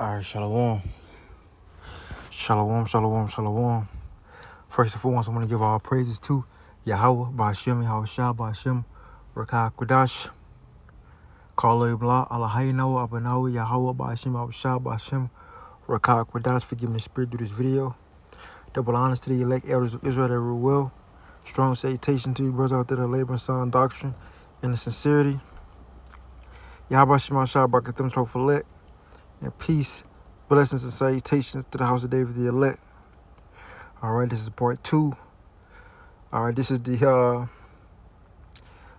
All right, shalom. Shalom, shalom, shalom. First and foremost, I want to give all praises to Yahweh, Ba'ashem, Yahweh Shah, Ba'ashem, Rakah Kodash, Kala Ibla, Allahayno, Abanawi, Yahweh, Ba'ashem, Yahweh Shah, Ba'ashem, Rakah Kodash, for giving me the spirit through this video. Double honors to the elect elders of Israel that rule well. Strong salutation to you brothers out there that labor in sound doctrine and the sincerity. Yahweh Shema Shah, Barakatim Trofalet, and peace, blessings, and salutations to the house of David the elect. All right, this is part 2. All right, this is the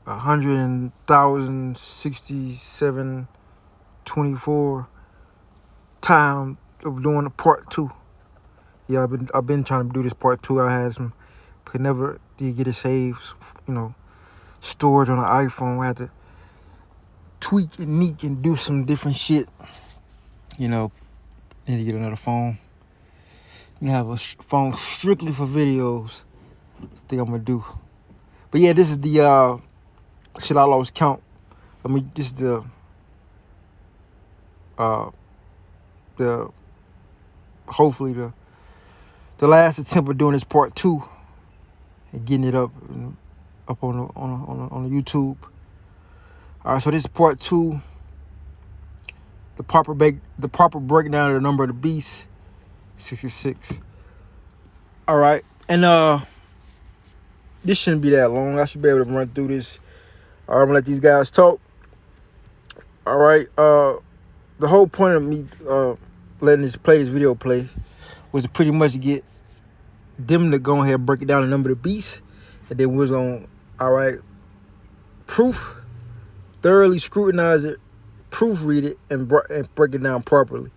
100,067.24 time of doing the part 2. Yeah, I've been trying to do this part 2. I had some, could never get it saved. Storage on the iPhone. I had to tweak and neat and do some different shit. Need to get another phone. Have a phone strictly for videos. That's the thing I'm gonna do. But yeah, this is the shit I lost count. This is the hopefully the last attempt of doing this part 2 and getting it up on the YouTube. All right, so this is part 2. The proper breakdown of the number of the beast, 66. All right, and this shouldn't be that long. I should be able to run through this. All right, I'm gonna let these guys talk. All right, the whole point of me letting this video play was to pretty much get them to go ahead and break it down the number of the beast, and then we was on proof, thoroughly scrutinize it, proofread it, and break it down properly.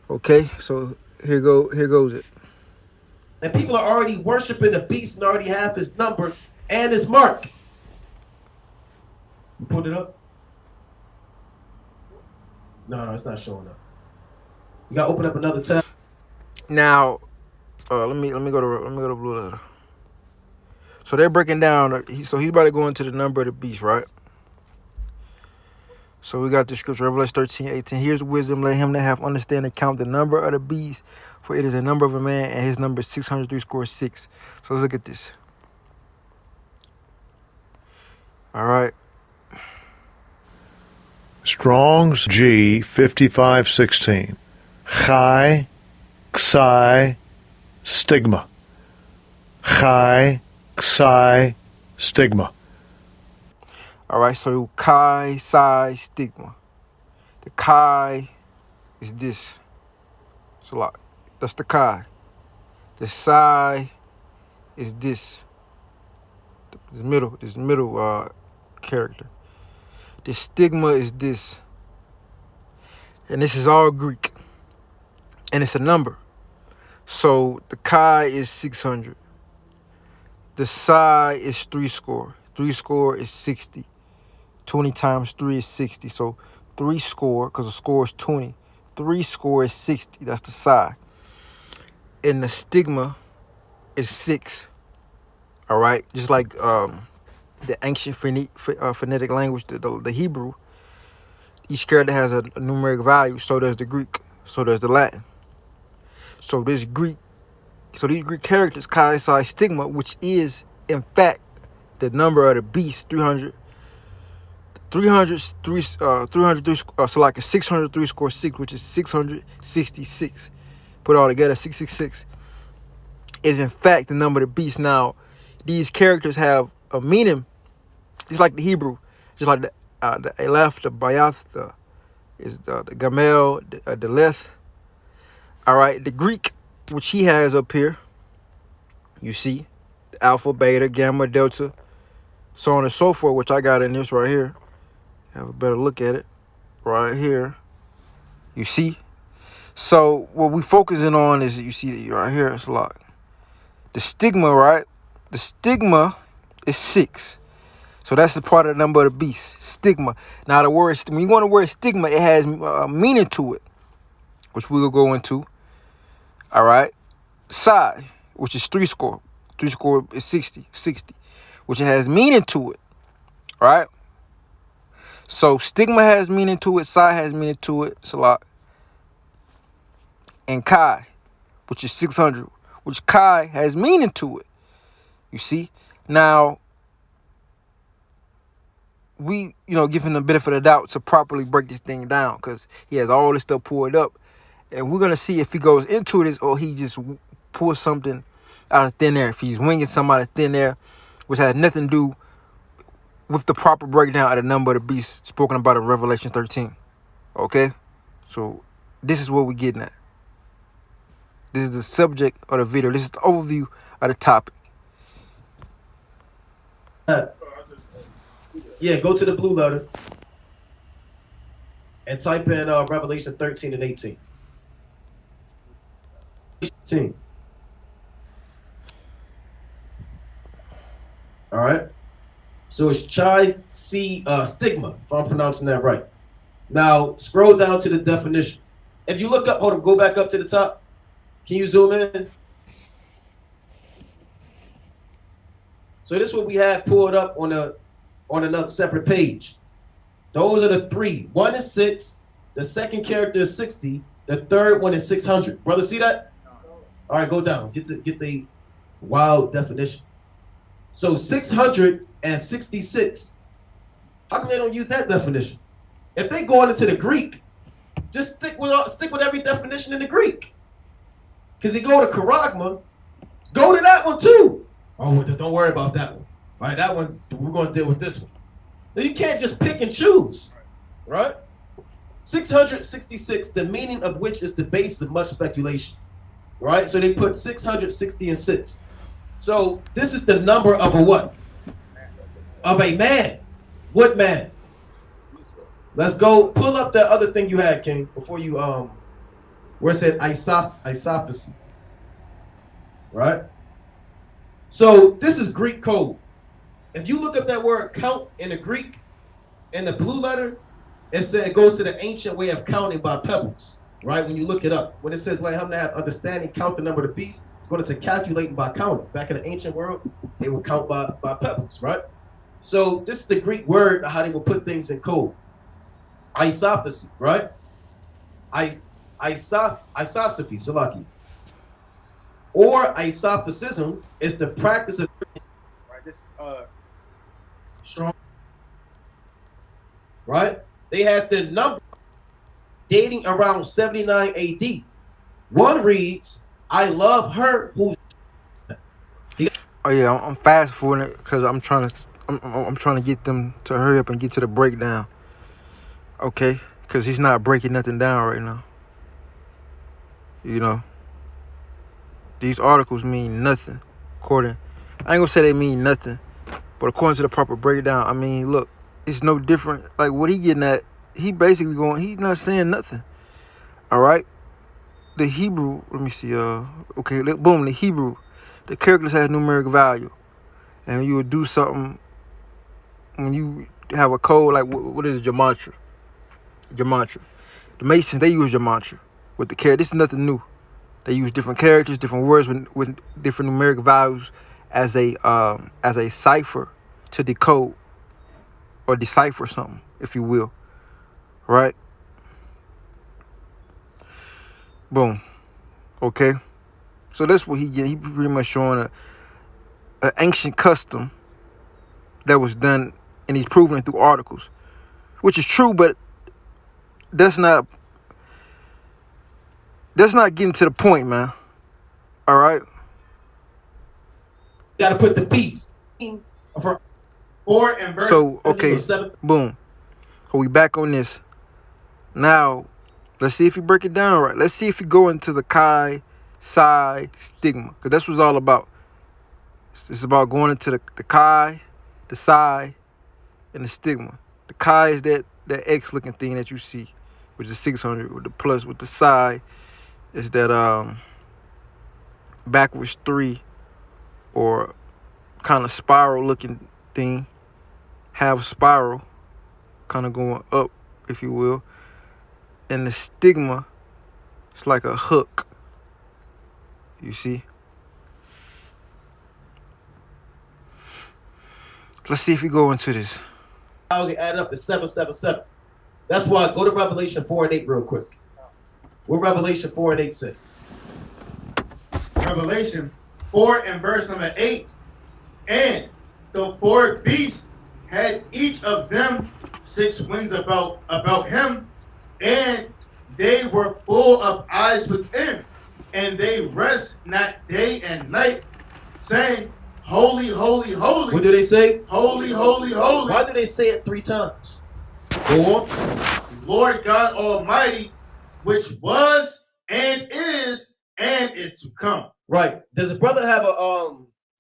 Okay, so here goes it. And people are already worshiping the beast and already have his number and his mark. You pulled it up? No, it's not showing up. You gotta open up another tab. Now, let me go to Blue Letter. So they're breaking down. So he's about to go into the number of the beast, right? So we got the scripture, Revelation 13:18. Here's wisdom, let him that have understanding count the number of the beast, for it is a number of a man, and his number is 603. So let's look at this. All right. Strong's G 5516. Chai, Ksai, Stigma. Chai, Ksai, Stigma. All right, so Chi, Psi, Stigma. The Chi is this. It's a lot. That's the Chi. The Psi is this. This middle character. The Stigma is this. And this is all Greek. And it's a number. So the Chi is 600. The Psi is 3 score. 3 score is 60. 20 times 3 is 60. So 3 score, because the score is 20. 3 score is 60. That's the Psi. And the Stigma is 6. All right? Just like the ancient phonetic language, the Hebrew, each character has a numeric value. So does the Greek. So does the Latin. So these Greek characters, Chi, Psi, Stigma, which is, in fact, the number of the beast, 303, so like a 603 score 6, which is 666. Put it all together, 666, is in fact the number of the beast. Now, these characters have a meaning, just like the Hebrew, just like the Aleph, the Bayath, the Gamel, the Leth. All right, the Greek, which he has up here, you see, the Alpha, Beta, Gamma, Delta, so on and so forth, which I got in this right here. Have a better look at it right here. You see? So what we focusing on is, you see right here, it's a lot. The Stigma, right? The Stigma is 6. So that's the part of the number of the beast. Stigma. Now the word, when you want the word stigma, it has a meaning to it, which we will go into. All right. Psi, which is 3 score. 3 score is 60, which it has meaning to it. All right. So Stigma has meaning to it. Psi has meaning to it. It's a lot. and Chi, which is 600, which Chi has meaning to it. You see? Now, we, give him the benefit of the doubt to properly break this thing down because he has all this stuff pulled up. And we're going to see if he goes into this or he just pulls something out of thin air. If he's winging something out of thin air, which has nothing to do with the proper breakdown of the number of the beast spoken about in Revelation 13. Okay? So, this is what we're getting at. This is the subject of the video. This is the overview of the topic. Yeah, go to the blue letter and type in Revelation 13 and 18. 18. All right. So it's Chi stigma, if I'm pronouncing that right. Now, scroll down to the definition. If you look up, hold on, go back up to the top. Can you zoom in? So this is what we have pulled up on another separate page. Those are the three. One is 6. The second character is 60. The third one is 600. Brother, see that? All right, go down. Get the wild definition. So 666. How come they don't use that definition? If they go into the Greek, just stick with every definition in the Greek. Because they go to charagma, go to that one too. Oh, don't worry about that one. All right, that one, we're going to deal with this one. Now, you can't just pick and choose, right? 666, the meaning of which is the basis of much speculation, right? So they put 660 and 6. So this is the number of a what? Of a man. What man? Let's go pull up the other thing you had, King, before you, where it said isophacy, right? So this is Greek code. If you look up that word count in the Greek, in the blue letter, it goes to the ancient way of counting by pebbles, right? When you look it up, when it says like how to have understanding, count the number of the beast, going to calculating by counting. Back in the ancient world, they would count by pebbles, right? So this is the Greek word how they would put things in code. Isophacy, right? Isophacy, Salaki. Or isophacism is the practice of this strong, right? They had the number dating around 79 AD. One reads, I love her who. Oh yeah, I'm fast forwarding it because I'm trying to get them to hurry up and get to the breakdown. Okay, because he's not breaking nothing down right now. These articles mean nothing. I ain't gonna say they mean nothing, but according to the proper breakdown, I mean, look, it's no different. Like what he getting at, he basically he's not saying nothing. All right, the Hebrew. Let me see. Okay, boom. The Hebrew, the characters have numeric value, and you would do something when you have a code like what is gematria? Gematria. The Masons, they use gematria with the character. This is nothing new. They use different characters, different words with different numeric values as a cipher to decode or decipher something, if you will. Right? Boom. Okay. So that's what he get. He pretty much showing an ancient custom that was done, and he's proving it through articles, which is true, but that's not getting to the point, man. All right. Got to put the beast. Or in verse. So okay, boom. So we back on this. Now, let's see if you break it down right. Let's see if you go into the Chi Psi stigma, because that's what it's all about. It's about going into the Chi, the Psi, and the stigma. The Chi is that X-looking thing that you see, which is 600, with the plus. With the Psi is that backwards 3 or kind of spiral looking thing, half spiral, kind of going up, if you will. And the stigma, it's like a hook, you see. Let's see if we go into this. Add up to 777. That's why go to Revelation 4 and 8 real quick. What Revelation 4 and 8 say? Revelation 4 and verse number 8. And the four beasts had each of them 6 wings about him, and they were full of eyes within, and they rest not day and night, saying, Holy, holy, holy. What do they say? Holy, holy, holy. Why do they say it 3 times? Go on. Lord God Almighty, which was and is to come. Right. Does a brother have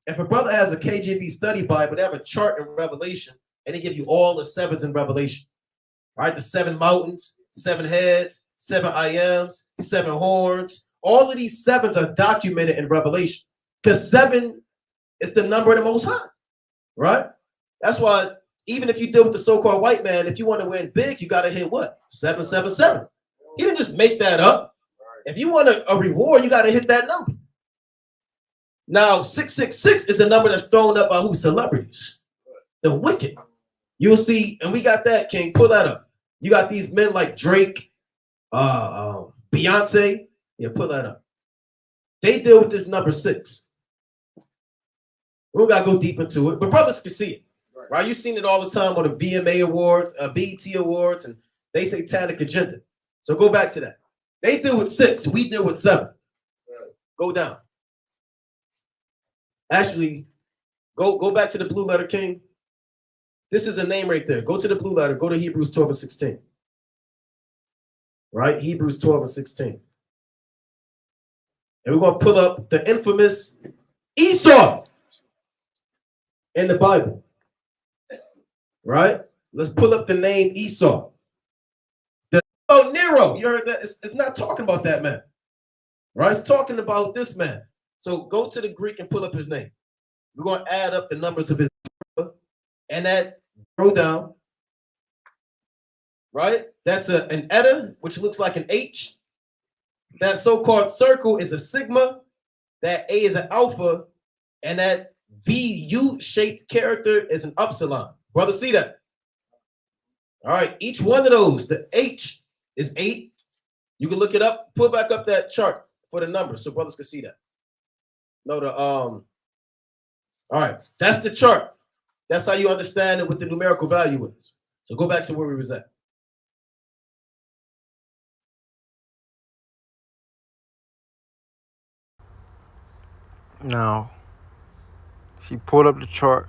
if a brother has a KJV study Bible, they have a chart in Revelation, and they give you all the 7s in Revelation. Right? The 7 mountains, 7 heads, 7 I ams, 7 horns. All of these 7s are documented in Revelation. Because 7 is the number of the Most High. Right? That's why even if you deal with the so-called white man, if you want to win big, you got to hit what? 777. He didn't just make that up. If you want a reward, you got to hit that number. Now, 666 is a number that's thrown up by who? Celebrities. The wicked. You'll see, and we got that, King. Pull that up. You got these men like Drake, Beyonce. Yeah, pull that up. They deal with this number 6. We don't got to go deep into it, but brothers can see it. Right? You've seen it all the time on the VMA Awards, BET Awards, and they satanic agenda. So go back to that. They deal with 6. We deal with 7. Go down. Actually, go back to the blue letter, King. This is a name right there. Go to the blue letter. Go to Hebrews 12 and 16. Right? Hebrews 12 and 16. And we're going to pull up the infamous Esau in the Bible. Right? Let's pull up the name Esau. Nero. You heard that? It's not talking about that man. Right? It's talking about this man. So go to the Greek and pull up his name. We're going to add up the numbers of his and that go down. Right? That's an eta, which looks like an H. That so-called circle is a sigma. That A is an alpha. And that VU-shaped character is an upsilon. Brother, see that? All right. Each one of those, the H is 8. You can look it up. Pull back up that chart for the numbers so brothers can see that. No, all right, that's the chart. That's how you understand it, what the numerical value is. So go back to where we was at. Now, he pulled up the chart.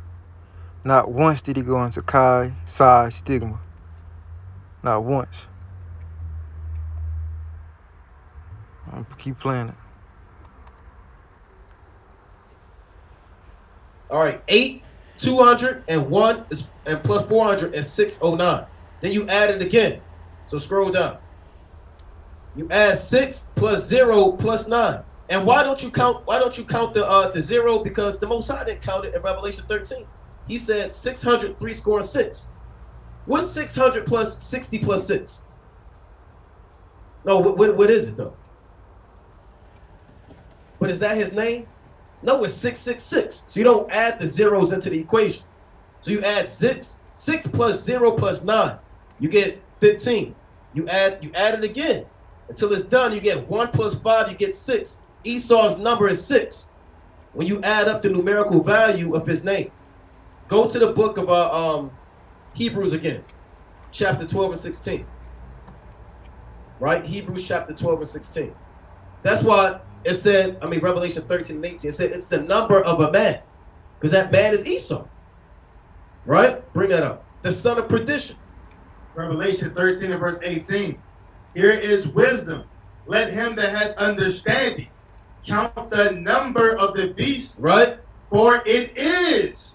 Not once did he go into Chi, Psi, Stigma. Not once. Keep playing it. All right, 8, 201 and plus 400 is 609. Then you add it again. So scroll down. You add 6 plus 0 plus 9. And why don't you count the 0? Because the Most High didn't count it in Revelation 13. He said 600, 3 score 6. What's 600 plus 60 plus 6? No, what is it though? But is that his name? No, it's 666. So you don't add the zeros into the equation. So you add 6. 6 plus 0 plus 9. You get 15. You add it again. Until it's done, you get 1 plus 5, you get 6. Esau's number is 6. When you add up the numerical value of his name. Go to the book of Hebrews again. Chapter 12 and 16. Right? Hebrews chapter 12 and 16. That's why it said, Revelation 13 and 18, it said it's the number of a man. Because that man is Esau. Right? Bring that up. The son of perdition. Revelation 13 and verse 18. Here is wisdom. Let him that hath understanding count the number of the beast. Right? For it is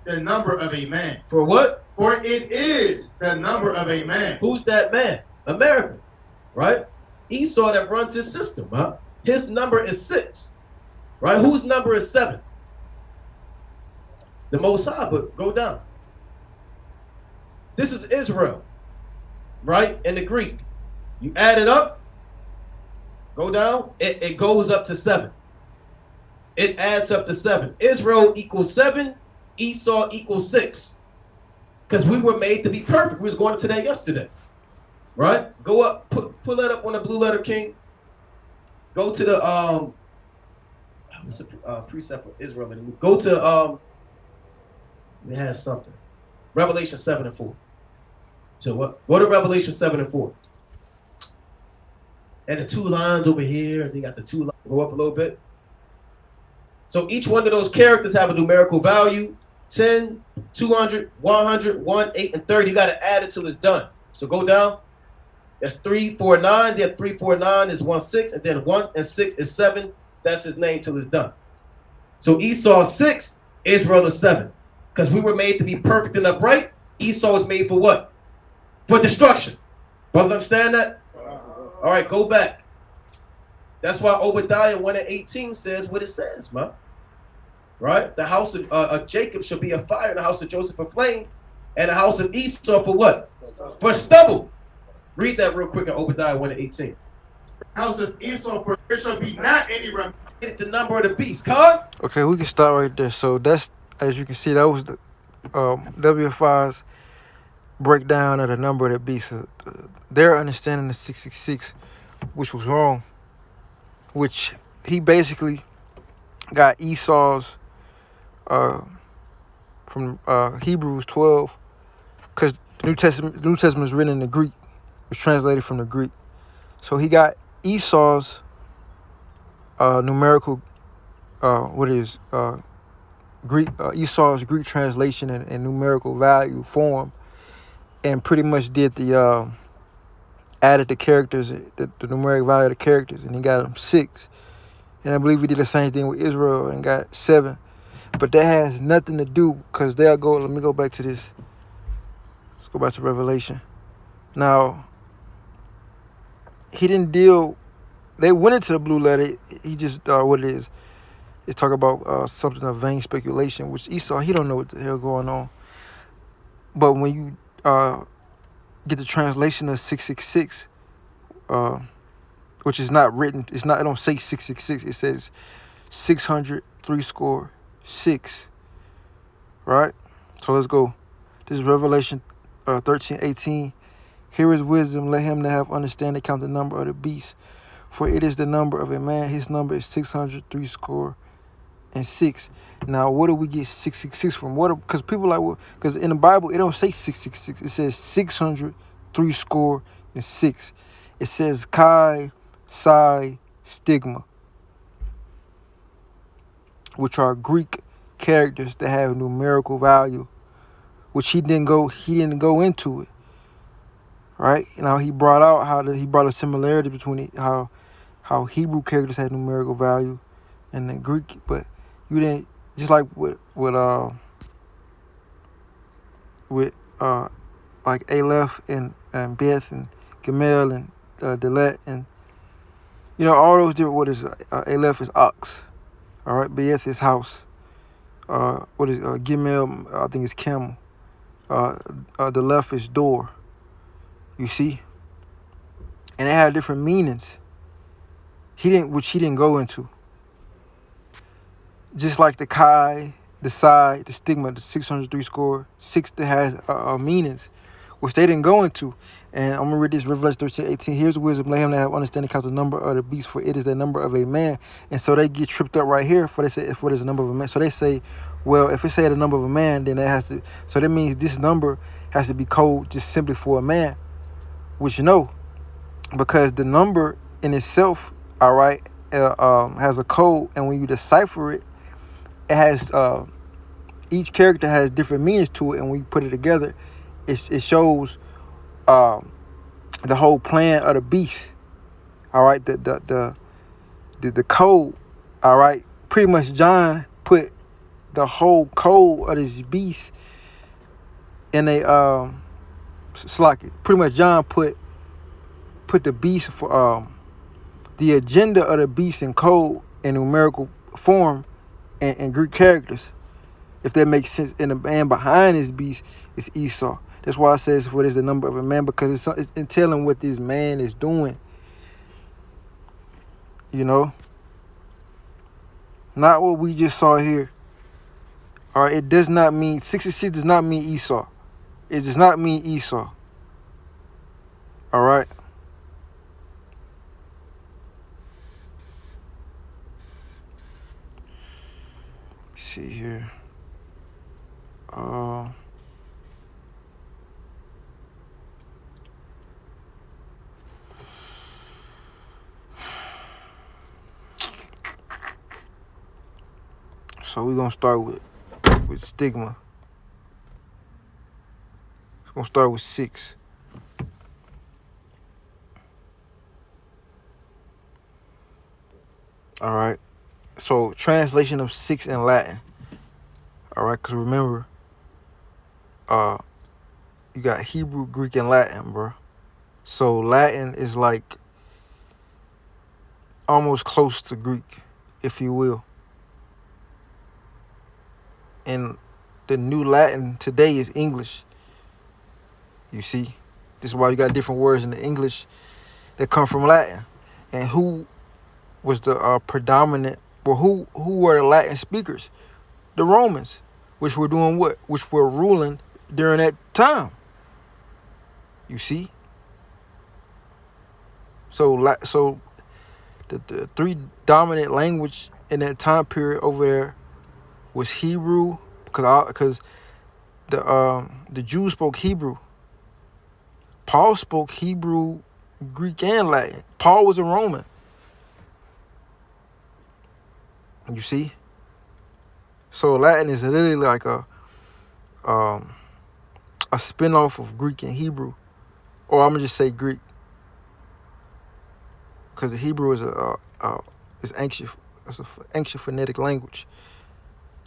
the number of a man. For what? For it is the number of a man. Who's that man? America. Right? Esau that runs his system. Huh? His number is 6. Right? Whose number is 7? The Most High, but go down. This is Israel. Right? In the Greek. You add it up. Go down. It goes up to 7. It adds up to 7. Israel equals 7. Esau equals 6. Because we were made to be perfect. We was going to that yesterday. Right? Go up. Pull that up on the blue letter, King. Go to the what's the precept for Israel? Go to it has something. Revelation 7 and 4. So what? Go to Revelation 7 and 4. And the 2 lines over here, they got the 2 lines. Go up a little bit. So each one of those characters have a numerical value: 10, 200, 100, 1, 8, and 30. You got to add it till it's done. So go down. That's 3, 4, 9. Then 3, 4, 9 is 1, 6. And then 1 and 6 is 7. That's his name till it's done. So Esau 6, Israel is 7. Because we were made to be perfect and upright. Esau was made for what? For destruction. Brothers understand that? All right, go back. That's why Obadiah 1 and 18 says what it says, man. Right? The house of Jacob shall be a fire, and the house of Joseph a flame, and the house of Esau for what? For stubble. Read that real quick in Obadiah 1 and 18. House of Esau, for there shall be not any remnant. Get the number of the beast, Con? Okay, we can start right there. So that's, as you can see, that was the WFI's breakdown of the number of the beast. Their understanding of 666, which was wrong, which he basically got Esau's from Hebrews 12, because the New Testament is written in the Greek. It's translated from the Greek. So he got Esau's numerical, Greek, Esau's Greek translation and numerical value form, and pretty much did the added the characters, the numeric value of the characters, and he got them 6. And I believe he did the same thing with Israel and got 7. But that has nothing to do, because they'll go, let me go back to this. Let's go back to Revelation. Now, he didn't deal, they went into the blue letter. He just, what it is, it's talking about something of vain speculation, which Esau, he don't know what the hell going on. But when you get the translation of 666, which is not written, it don't say 666, it says 600 right? So let's go. This is Revelation 13:18. Here is wisdom, let him that have understanding count the number of the beast, for it is the number of a man. His number is 600 Now, what do we get 666 from? What? Because people like, well, because in the Bible it don't say 666. It says 600 It says Chi, Psi, Stigma, which are Greek characters that have numerical value, which he didn't go into it. Right? Now he brought out he brought a similarity between how Hebrew characters had numerical value and the Greek, but you didn't, just like with like Aleph and Beth and Gamel and Delet, and all those different, what is Aleph is ox, all right, Beth is house, what is Gimel, I think it's camel, the left is door, you see, and they have different meanings. Which he didn't go into. Just like the Chi, the Psi, the Stigma, the 600 that has meanings, which they didn't go into. And I'm gonna read this, Revelation 13:18. Here's wisdom, let him that have understanding count the number of the beast, for it is the number of a man. And so they get tripped up right here, for they say, for there's a number of a man. So they say, well, if it say the number of a man, then it has to, so that means this number has to be code just simply for a man, which no, because the number in itself, all right, has a code, and when you decipher it, it has each character has different meanings to it, and when you put it together, it shows the whole plan of the beast. All right, the code. All right, pretty much John put the whole code of this beast in a slack. Pretty much John put the beast for the agenda of the beast in code in numerical form and Greek characters, if that makes sense. And the man behind this beast is Esau. That's why it says, for it is the number of a man, because it's telling what this man is doing. Not what we just saw here. All right, it does not mean, 66 does not mean Esau. It does not mean Esau. All right. see here. So we're gonna start with stigma. We're gonna start with 6. All right. So translation of 6 in Latin. All right, because remember, you got Hebrew, Greek, and Latin, bro. So Latin is like almost close to Greek, if you will. And the new Latin today is English. You see? This is why you got different words in the English that come from Latin. And who was the predominant, well, who were the Latin speakers? The Romans, which were doing what? Which were ruling during that time. You see? So the 3 dominant language in that time period over there was Hebrew, because the Jews spoke Hebrew. Paul spoke Hebrew, Greek, and Latin. Paul was a Roman. You see? So Latin is literally like a spin-off of Greek and Hebrew. Or I'm gonna just say Greek. Because the Hebrew is ancient. It's an ancient phonetic language.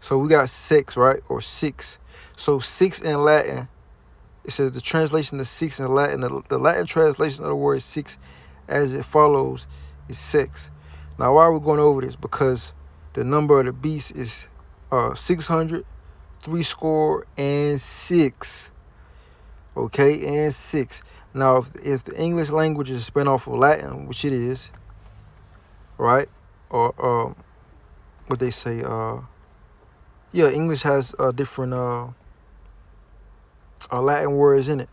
So we got 6, right? Or 6. So 6 in Latin, it says the translation of 6 in Latin, the Latin translation of the word 6 as it follows is 6. Now, why are we going over this? Because the number of the beast is 600, 6. Okay, and 6. Now, if the English language is a spin-off of Latin, which it is, right? Or what they say, yeah, English has different Latin words in it.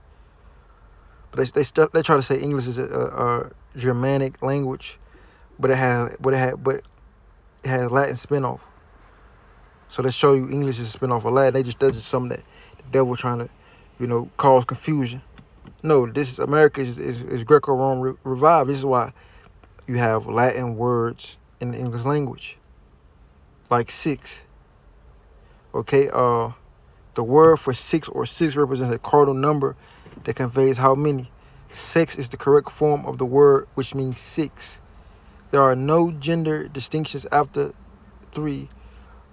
But they try to say English is a Germanic language, but it has Latin spin-off. So they show you English is a spin-off of Latin. That's just something that the devil trying to, cause confusion. No, this is America is Greco-Roman revived. This is why you have Latin words in the English language, like 6. Okay, the word for 6 or 6 represents a cardinal number that conveys how many. 6 is the correct form of the word, which means 6. There are no gender distinctions after 3.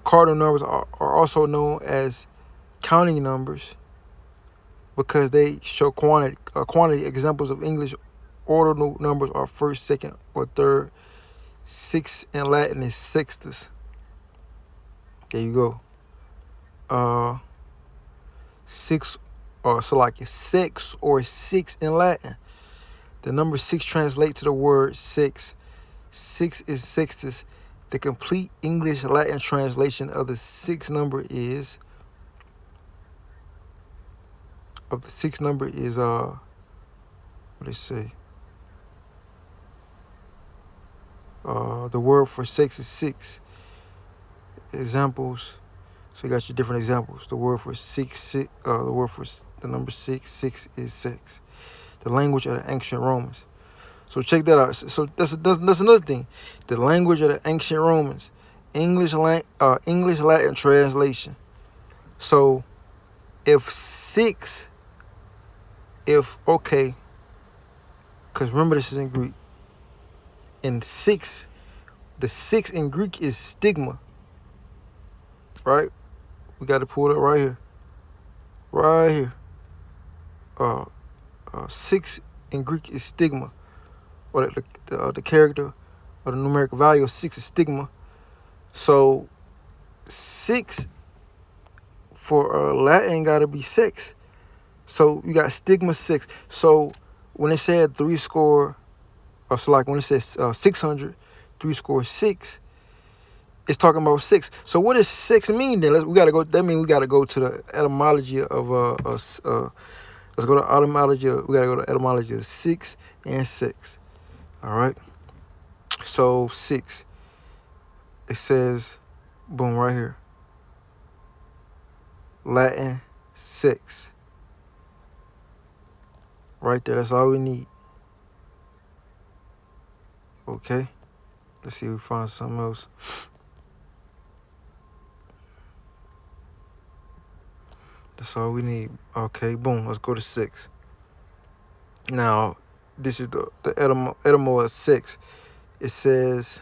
Cardinal numbers are also known as counting numbers because they show quantity. Examples of English ordinal numbers are first, second, or third. 6 in Latin is sextus. There you go. 6 6 or 6 in Latin. The number 6 translates to the word 6. 6 is sextus. The complete English Latin translation of the 6 number is what they say. The word for 6 is 6. Examples. So you got your different examples. The word for 6, the word for the number 6 is 6. The language of the ancient Romans. So check that out. So that's another thing. The language of the ancient Romans, English Latin translation. So because remember this is in Greek. And 6, the 6 in Greek is stigma. Right? We got to pull it up right here. Right here. 6 in Greek is stigma. Or the character or the numeric value of 6 is stigma. So 6 for Latin got to be 6. So you got stigma 6. So when it said 3 score, so like when it says 600, 3 score 6, it's talking about 6. So what does 6 mean then? That means we gotta go to the etymology of let's go to etymology. We gotta go to etymology of 6 and 6. All right. So 6. It says, boom, right here. Latin 6. Right there, that's all we need. Okay, let's see if we find something else. That's all we need. Okay, boom, let's go to 6. Now, this is the etymology of 6. It says,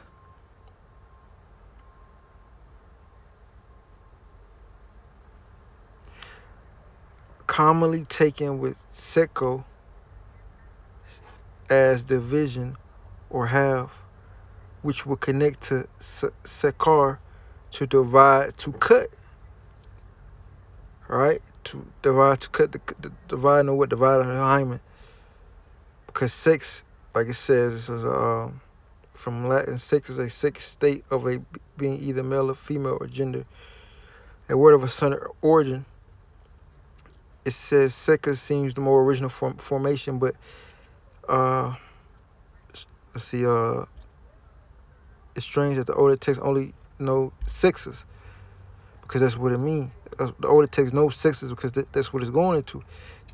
commonly taken with seko as division or half, which will connect to sekar, to divide, to cut. Right? To divide, to cut, the divide, know what divide the hymen. Because 6, like it says, this is from Latin, 6 is a sixth state of a being either male or female or gender. A word of a certain origin. It says Seka seems the more original formation, but let's see, it's strange that the older text only know sixes, because that's what it means. The older text knows sixes because that's what it's going into.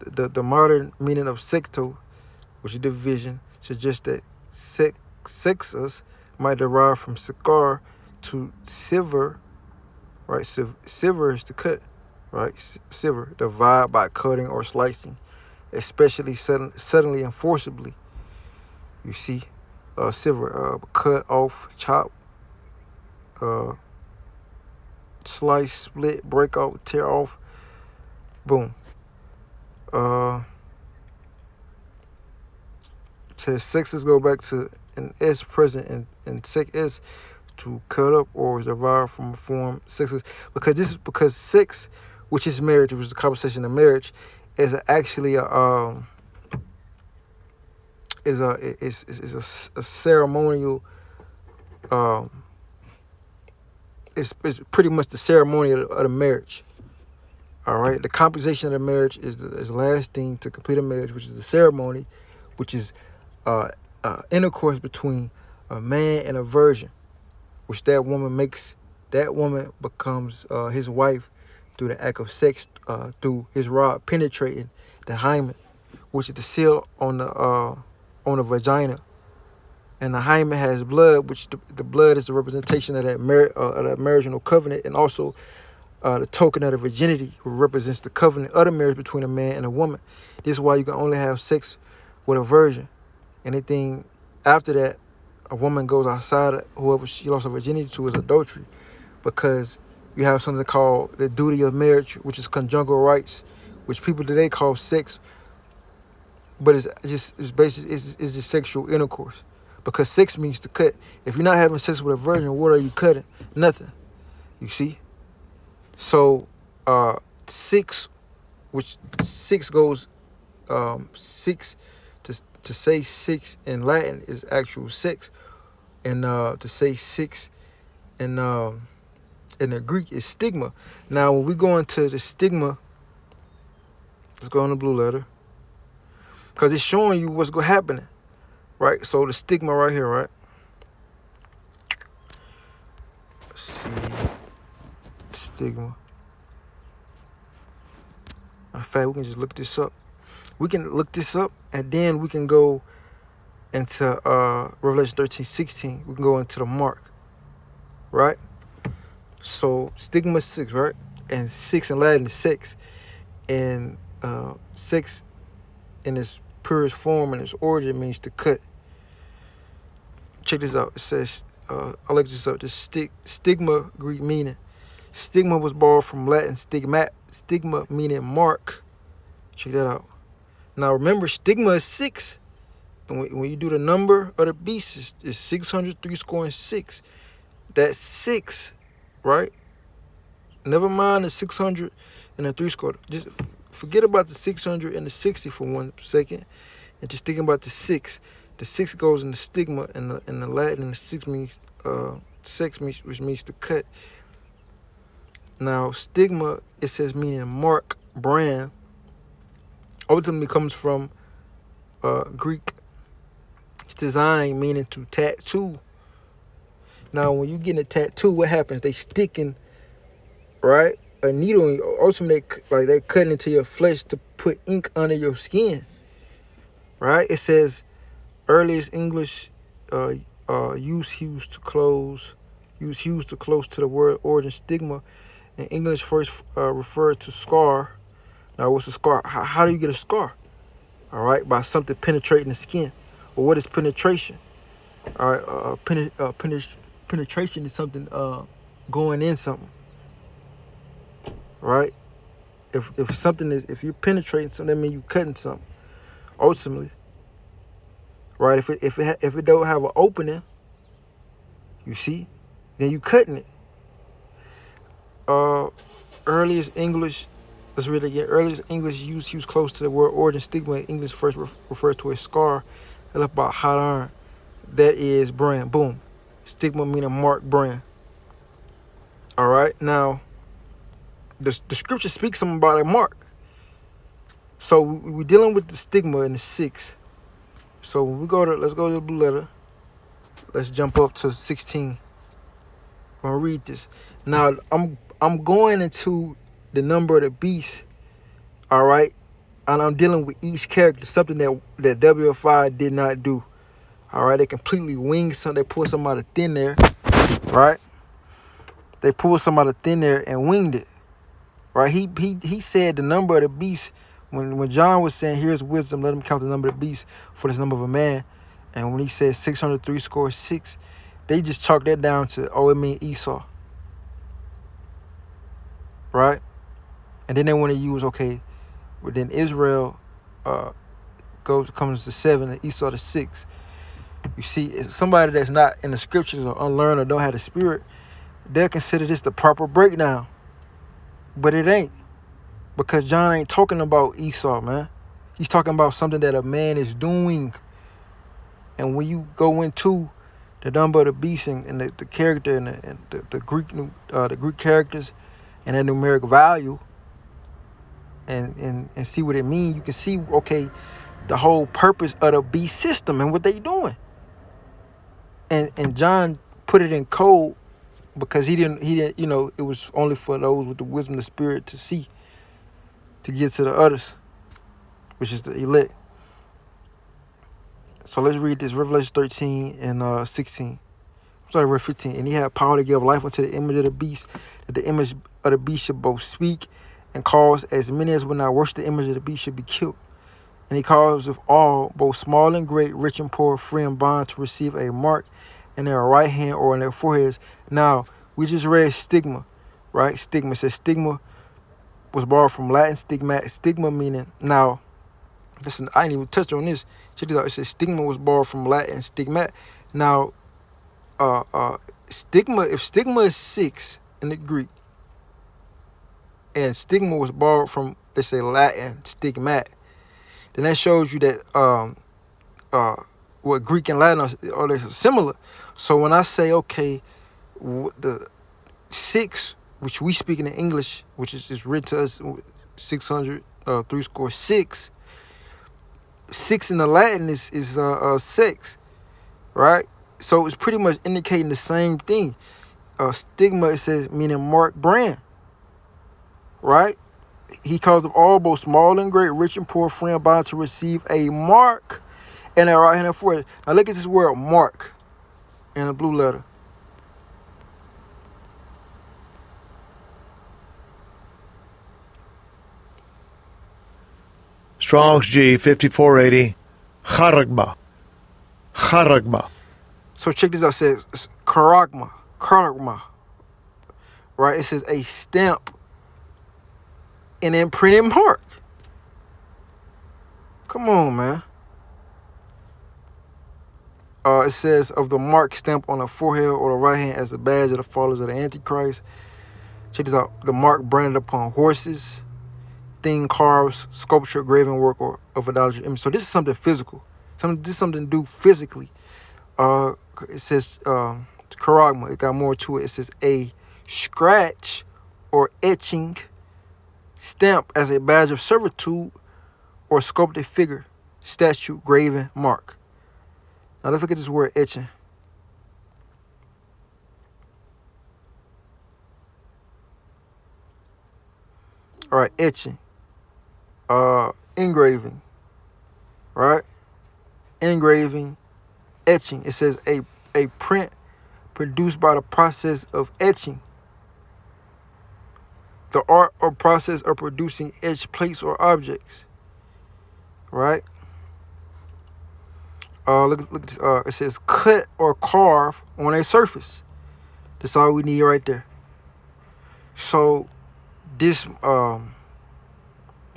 The modern meaning of secto, which is division, suggests that sexes might derive from sekar to siver, right? Siver is to cut, right? Siver, divide by cutting or slicing, especially suddenly and forcibly. You see, siver, cut off, chop, slice, split, break off, tear off, boom. Says sexes go back to an S present and sec S to cut up or derived from form sexes, because 6, which is marriage, which is the conversation of marriage, is actually a ceremonial. It's pretty much the ceremony of the marriage. All right, the composition of the marriage is the last thing to complete a marriage, which is the ceremony, which is intercourse between a man and a virgin, which that woman becomes his wife through the act of sex, through his rod penetrating the hymen, which is the seal on the vagina. And the hymen has blood, which the blood is the representation of that marriageable covenant, and also the token of the virginity, which represents the covenant of the marriage between a man and a woman. This is why you can only have sex with a virgin. Anything after that, a woman goes outside of whoever she lost her virginity to, is adultery, because you have something called the duty of marriage, which is conjugal rights, which people today call sex, but it's just sexual intercourse, because sex means to cut. If you're not having sex with a virgin, what are you cutting? Nothing. You see? So 6, which 6 goes 6 to say 6 in Latin is actual 6, and to say 6 in the Greek is stigma. Now, when we go into the stigma, let's go on the blue letter, because it's showing you what's going to happen, right? So the stigma right here, right? Let's see, stigma. In fact, we can just look this up. We can look this up, and then we can go into Revelation 13:16. We can go into the mark, right? So stigma is 6, right? And 6 in Latin is 6. And 6 in its purest form and its origin means to cut. Check this out. It says, I looked this up. The stigma, Greek meaning. Stigma was borrowed from Latin stigma meaning mark. Check that out. Now remember, stigma is 6. And when you do the number of the beast, it's 603 scoring 6. That's 6, right? Never mind the 600 and the 3 score. Just forget about the 600 and the 60 for 1 second, and just thinking about the 6. The 6 goes in the stigma in the Latin, and the 6 means which means to cut. Now stigma, it says meaning mark, brand. Ultimately comes from Greek. It's design, meaning to tattoo. Now, when you get a tattoo, what happens? They sticking, right? a needle, and ultimately they cut into your flesh to put ink under your skin. Right? It says earliest English use hues to close to the word origin stigma. And English first referred to scar. Now, what's a scar? How do you get a scar? All right, by something penetrating the skin. Well, what is penetration? All right, penetration is something going in something. Right? If something is, if you're penetrating something, that means you're cutting something. Ultimately, right? If it don't have an opening, you see, then you cutting it. Earliest English. Let's read it again. Earliest English use close to the word origin stigma. English first refers to a scar left by hot iron. That is brand. Boom. Stigma meaning mark, brand. All right. Now, the scripture speaks something about a mark. So we're dealing with the stigma in the 6. So when let's go to the blue letter. Let's jump up to 16. I'm gonna read this. Now I'm going into the number of the beast. All right, and I'm dealing with each character, something that WFI did not do. All right, they completely winged some. They pulled some out of thin air. Right, they pulled some out of thin air and winged it. Right, he said the number of the beast. When John was saying, "Here's wisdom, let him count the number of the beast for this number of a man," and when he said 603 they just chalked that down to, oh, it means Esau. Right, and then they want to use, okay, but then Israel comes to 7 and Esau to 6. You see, if somebody that's not in the scriptures or unlearned or don't have the spirit, they'll consider this the proper breakdown. But it ain't. Because John ain't talking about Esau, man. He's talking about something that a man is doing. And when you go into the number of the beast and the character and the Greek characters and their numeric value and see what it means, you can see, okay, the whole purpose of the beast system and what they doing. And John put it in code because he didn't, it was only for those with the wisdom of the spirit to see, to get to the others, which is the elect. So let's read this, Revelation 13 and 16. Sorry, verse 15. And he had power to give life unto the image of the beast, that the image of the beast should both speak and cause as many as would not worship the image of the beast should be killed. And he calls of all, both small and great, rich and poor, free and bond, to receive a mark in their right hand or in their foreheads. Now, we just read stigma, right? Stigma. It says stigma was borrowed from Latin stigmat. Stigma meaning, now, listen, I didn't even touch on this. Check this out. It says stigma was borrowed from Latin stigmat. Now, stigma, if stigma is 6 in the Greek, and stigma was borrowed from, let's say, Latin stigmat, then that shows you that what Greek and Latin are similar. So when I say, okay, the 6, which we speak in English, which is written to us 603 6 in the Latin is 6, right? So it's pretty much indicating the same thing. Stigma, it says, meaning mark, brand, right? He calls them all, both small and great, rich and poor, free and bond, to receive a mark in their right hand and forehead. Now look at this word mark in a blue letter. Strong's G 5480. Charagma. Charagma. So check this out. It says charagma. Charagma. Right? It says a stamp, an imprinted mark. Come on, man. It says of the mark stamped on the forehead or the right hand as a badge of the followers of the Antichrist. Check this out. The mark branded upon horses, thing carved, sculpture, graven work, or of idolatry image. So this is something physical. This is something to do physically. It says charagma. It got more to it. It says a scratch or etching stamp as a badge of servitude or sculpted figure, statue, graven, mark. Now let's look at this word etching. etching, engraving, right? Engraving, etching. It says a print produced by the process of etching. The art or process of producing etched plates or objects, right? Look at this. It says cut or carve on a surface. That's all we need right there. So this the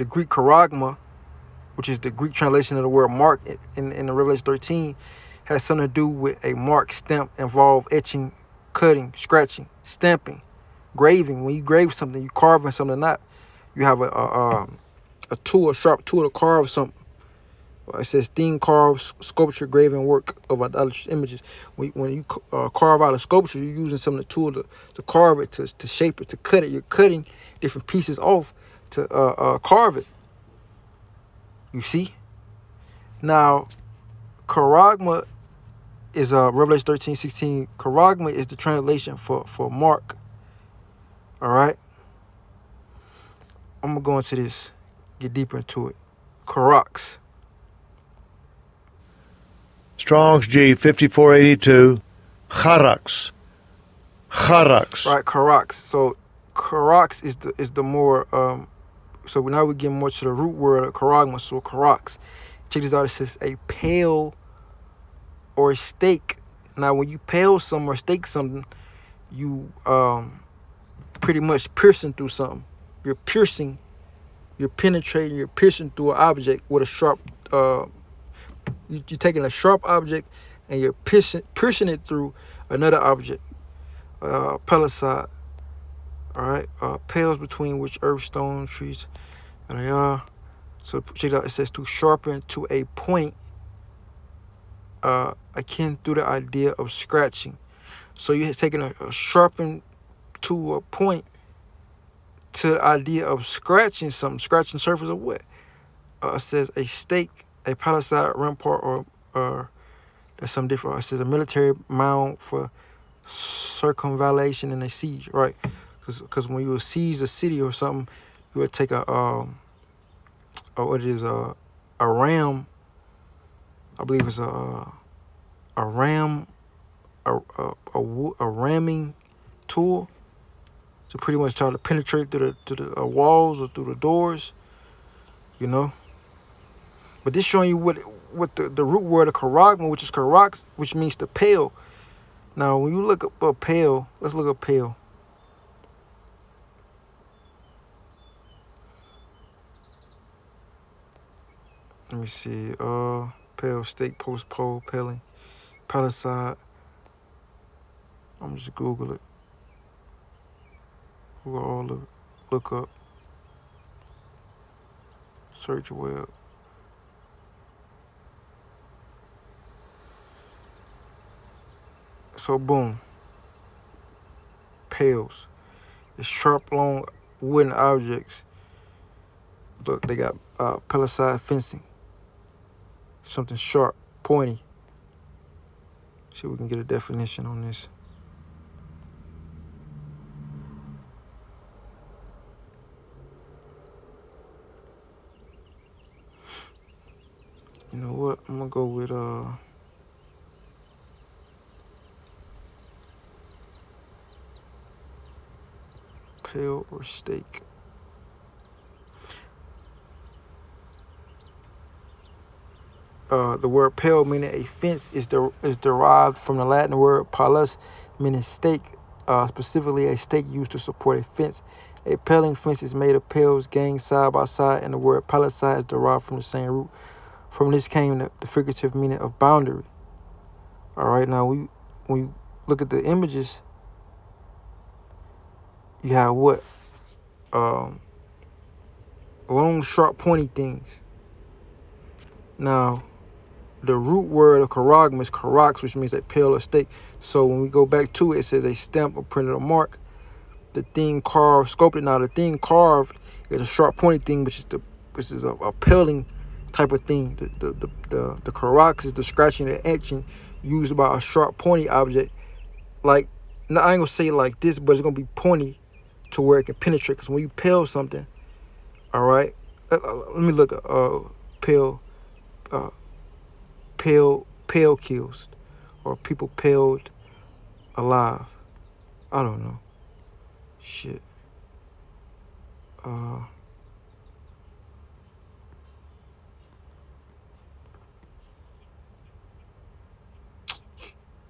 Greek charagma, which is the Greek translation of the word mark in the Revelation 13, has something to do with a mark, stamp, involve etching, cutting, scratching, stamping, graving. When you grave something, you carving something. Not you have a tool, a sharp tool to carve something. It says thin carved sculpture, graving work of idolatrous images. When you carve out a sculpture, you're using some of the tool to carve it, to shape it, to cut it. You're cutting different pieces off to carve it. You see? Now, charagma is Revelation 13:16. Charagma is the translation for mark. All right? I'm going to go into this, get deeper into it. Charax. Strong's G 5482. Charax. Charax. Right, charax. So charax is the more so now we get more to the root word of charagma. So charax. Check this out. It says a pale or stake. Now when you pale something or stake something, you pretty much piercing through something. You're penetrating, you're piercing through an object with a sharp you're taking a sharp object and you're piercing it through another object. Palisade. Alright. Pales between which earth, stone, trees, and they are. So check it out. It says to sharpen to a point, akin through the idea of scratching. So you're taking a sharpen to a point to the idea of scratching something, scratching the surface of what? It says a stake, a palisade, rampart, or there's some different. It says a military mound for circumvallation in a siege, right? Because when you would siege a city or something, you would take a ram. I believe it's a ram, a ramming tool to pretty much try to penetrate through the walls or through the doors, you know. But this showing you what the root word of charagma, which is charax, which means to pale. Now, when you look up a pale, let's look up pale. Let me see. Pale, stake, post, pole, paling, palisade. I'm just Google it. Google all of it. Look up. Search web. So boom. Pales. It's sharp, long wooden objects. Look, they got palisade fencing. Something sharp, pointy. See if we can get a definition on this. You know what? I'm gonna go with pale or stake. The word pale, meaning a fence, is derived from the Latin word palus, meaning stake, specifically a stake used to support a fence. A paling fence is made of pales ganged side by side, and the word palisade is derived from the same root. From this came the figurative meaning of boundary. All right, now when you look at the images, you have what? Long, sharp, pointy things. Now, the root word of charagma is charax, which means a pale or stake. So when we go back to it, it says a stamp or printed or mark. The thing carved, sculpted. Now the thing carved is a sharp, pointy thing, which is a paling type of thing. The charax is the scratching, the etching used by a sharp, pointy object. Like, I ain't gonna say like this, but it's gonna be pointy to where it can penetrate. Because when you pale something, All right. Let me look at pale pale kills or people paled alive. I don't know. Shit.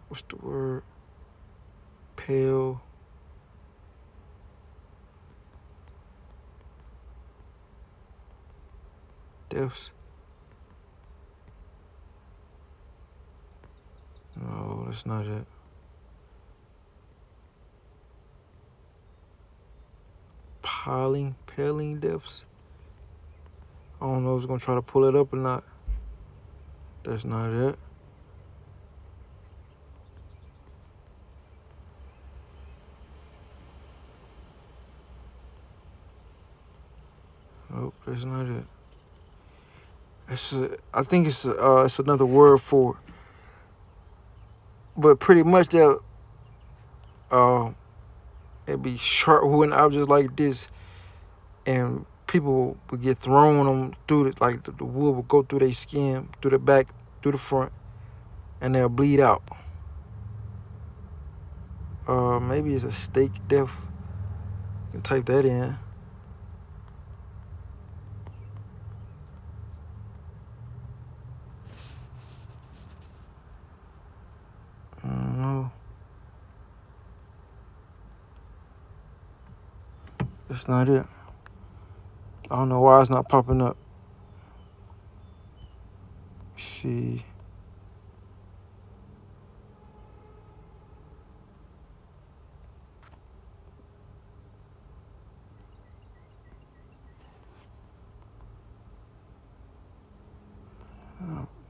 What's the word? Pale. Deaths. No, that's not it. Paling deaths. I don't know if it's gonna try to pull it up or not. That's not it. Nope, that's not it. I think it's another word for it. But pretty much that it'd be sharp wooden objects like this, and people would get thrown them through the wood would go through their skin, through the back, through the front, and they'll bleed out. Maybe it's a stake death. You can type that in. I don't know. That's not it. I don't know why it's not popping up. Let's see.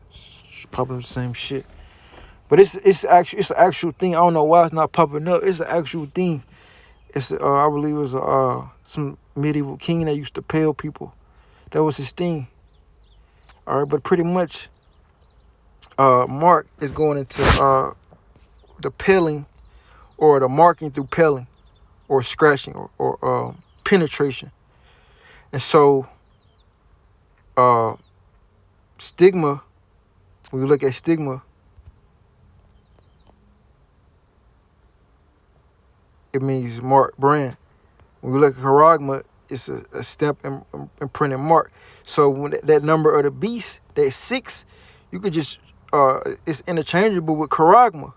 It's popping up the same shit. But it's an actual thing. I don't know why it's not popping up. It's an actual thing. It's I believe it was some medieval king that used to pale people. That was his thing. All right, but pretty much Mark is going into the peeling or the marking through peeling or scratching or penetration. And so stigma, when you look at stigma, it means mark brand. When you look at charagma, it's a stamp and printed mark. So when that number of the beast, that 6, you could just it's interchangeable with charagma.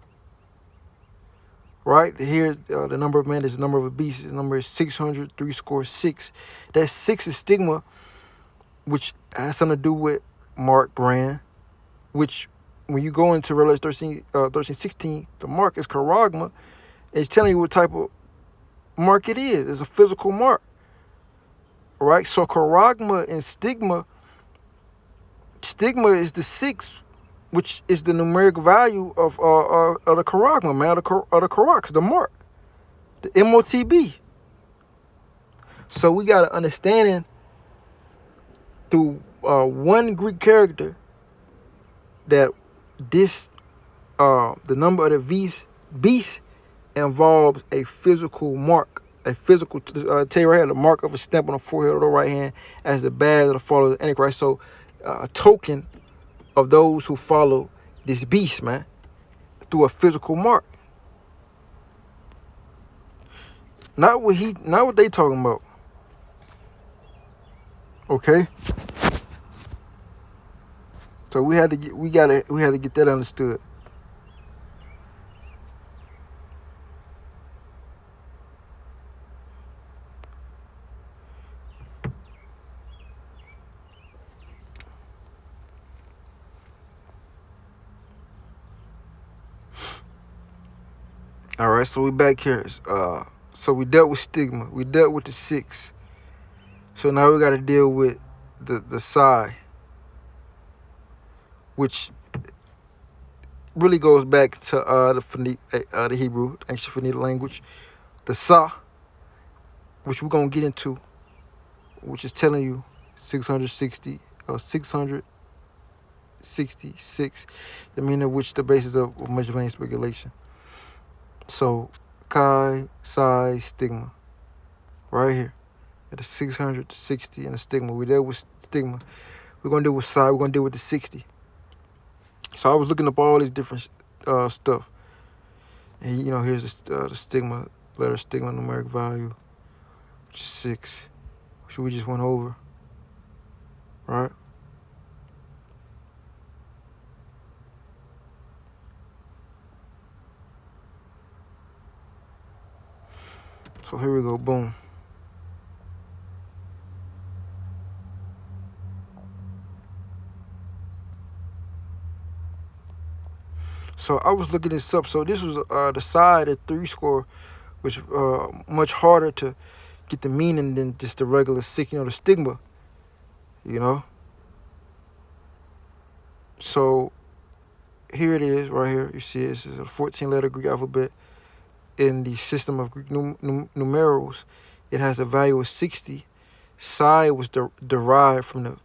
Right? Here's the number of man is the number of a beast. The number is 600, 6. That 6 is stigma, which has something to do with mark brand, which when you go into Revelation 13:16, the mark is charagma. It's telling you what type of mark it is. It's a physical mark. Right? So charagma and stigma is the 6, which is the numeric value of the charagma, man, of the karak, the mark, the MOTB. So we got an understanding through one Greek character that this the number of the beast involves a physical mark, a physical tell you right here, the mark of a stamp on the forehead of the right hand as the badge of the follower of the Antichrist. So a token of those who follow this beast, man, through a physical mark. Not what they talking about. Okay? So we had to get that understood. All right, so we back here. So we dealt with stigma. We dealt with the 6. So now we got to deal with the psi, which really goes back to the Hebrew, ancient Phoenician language. The sa, which we're gonna get into, which is telling you 660 or 666, the meaning of which the basis of much vain speculation. So chi, psi, stigma, right here. Got the 600, the 60, and the stigma. We dealt with stigma. We're gonna deal with psi. We're gonna deal with the 60. So I was looking up all these different stuff, and here's the stigma letter, stigma numeric value, which is 6, which we just went over, right? So here we go. Boom. So I was looking this up. So this was the side at 3 score, which much harder to get the meaning than just the regular 6, the stigma, So here it is right here. You see this is a 14-letter Greek alphabet. In the system of Greek numerals, it has a value of 60. Psi was derived from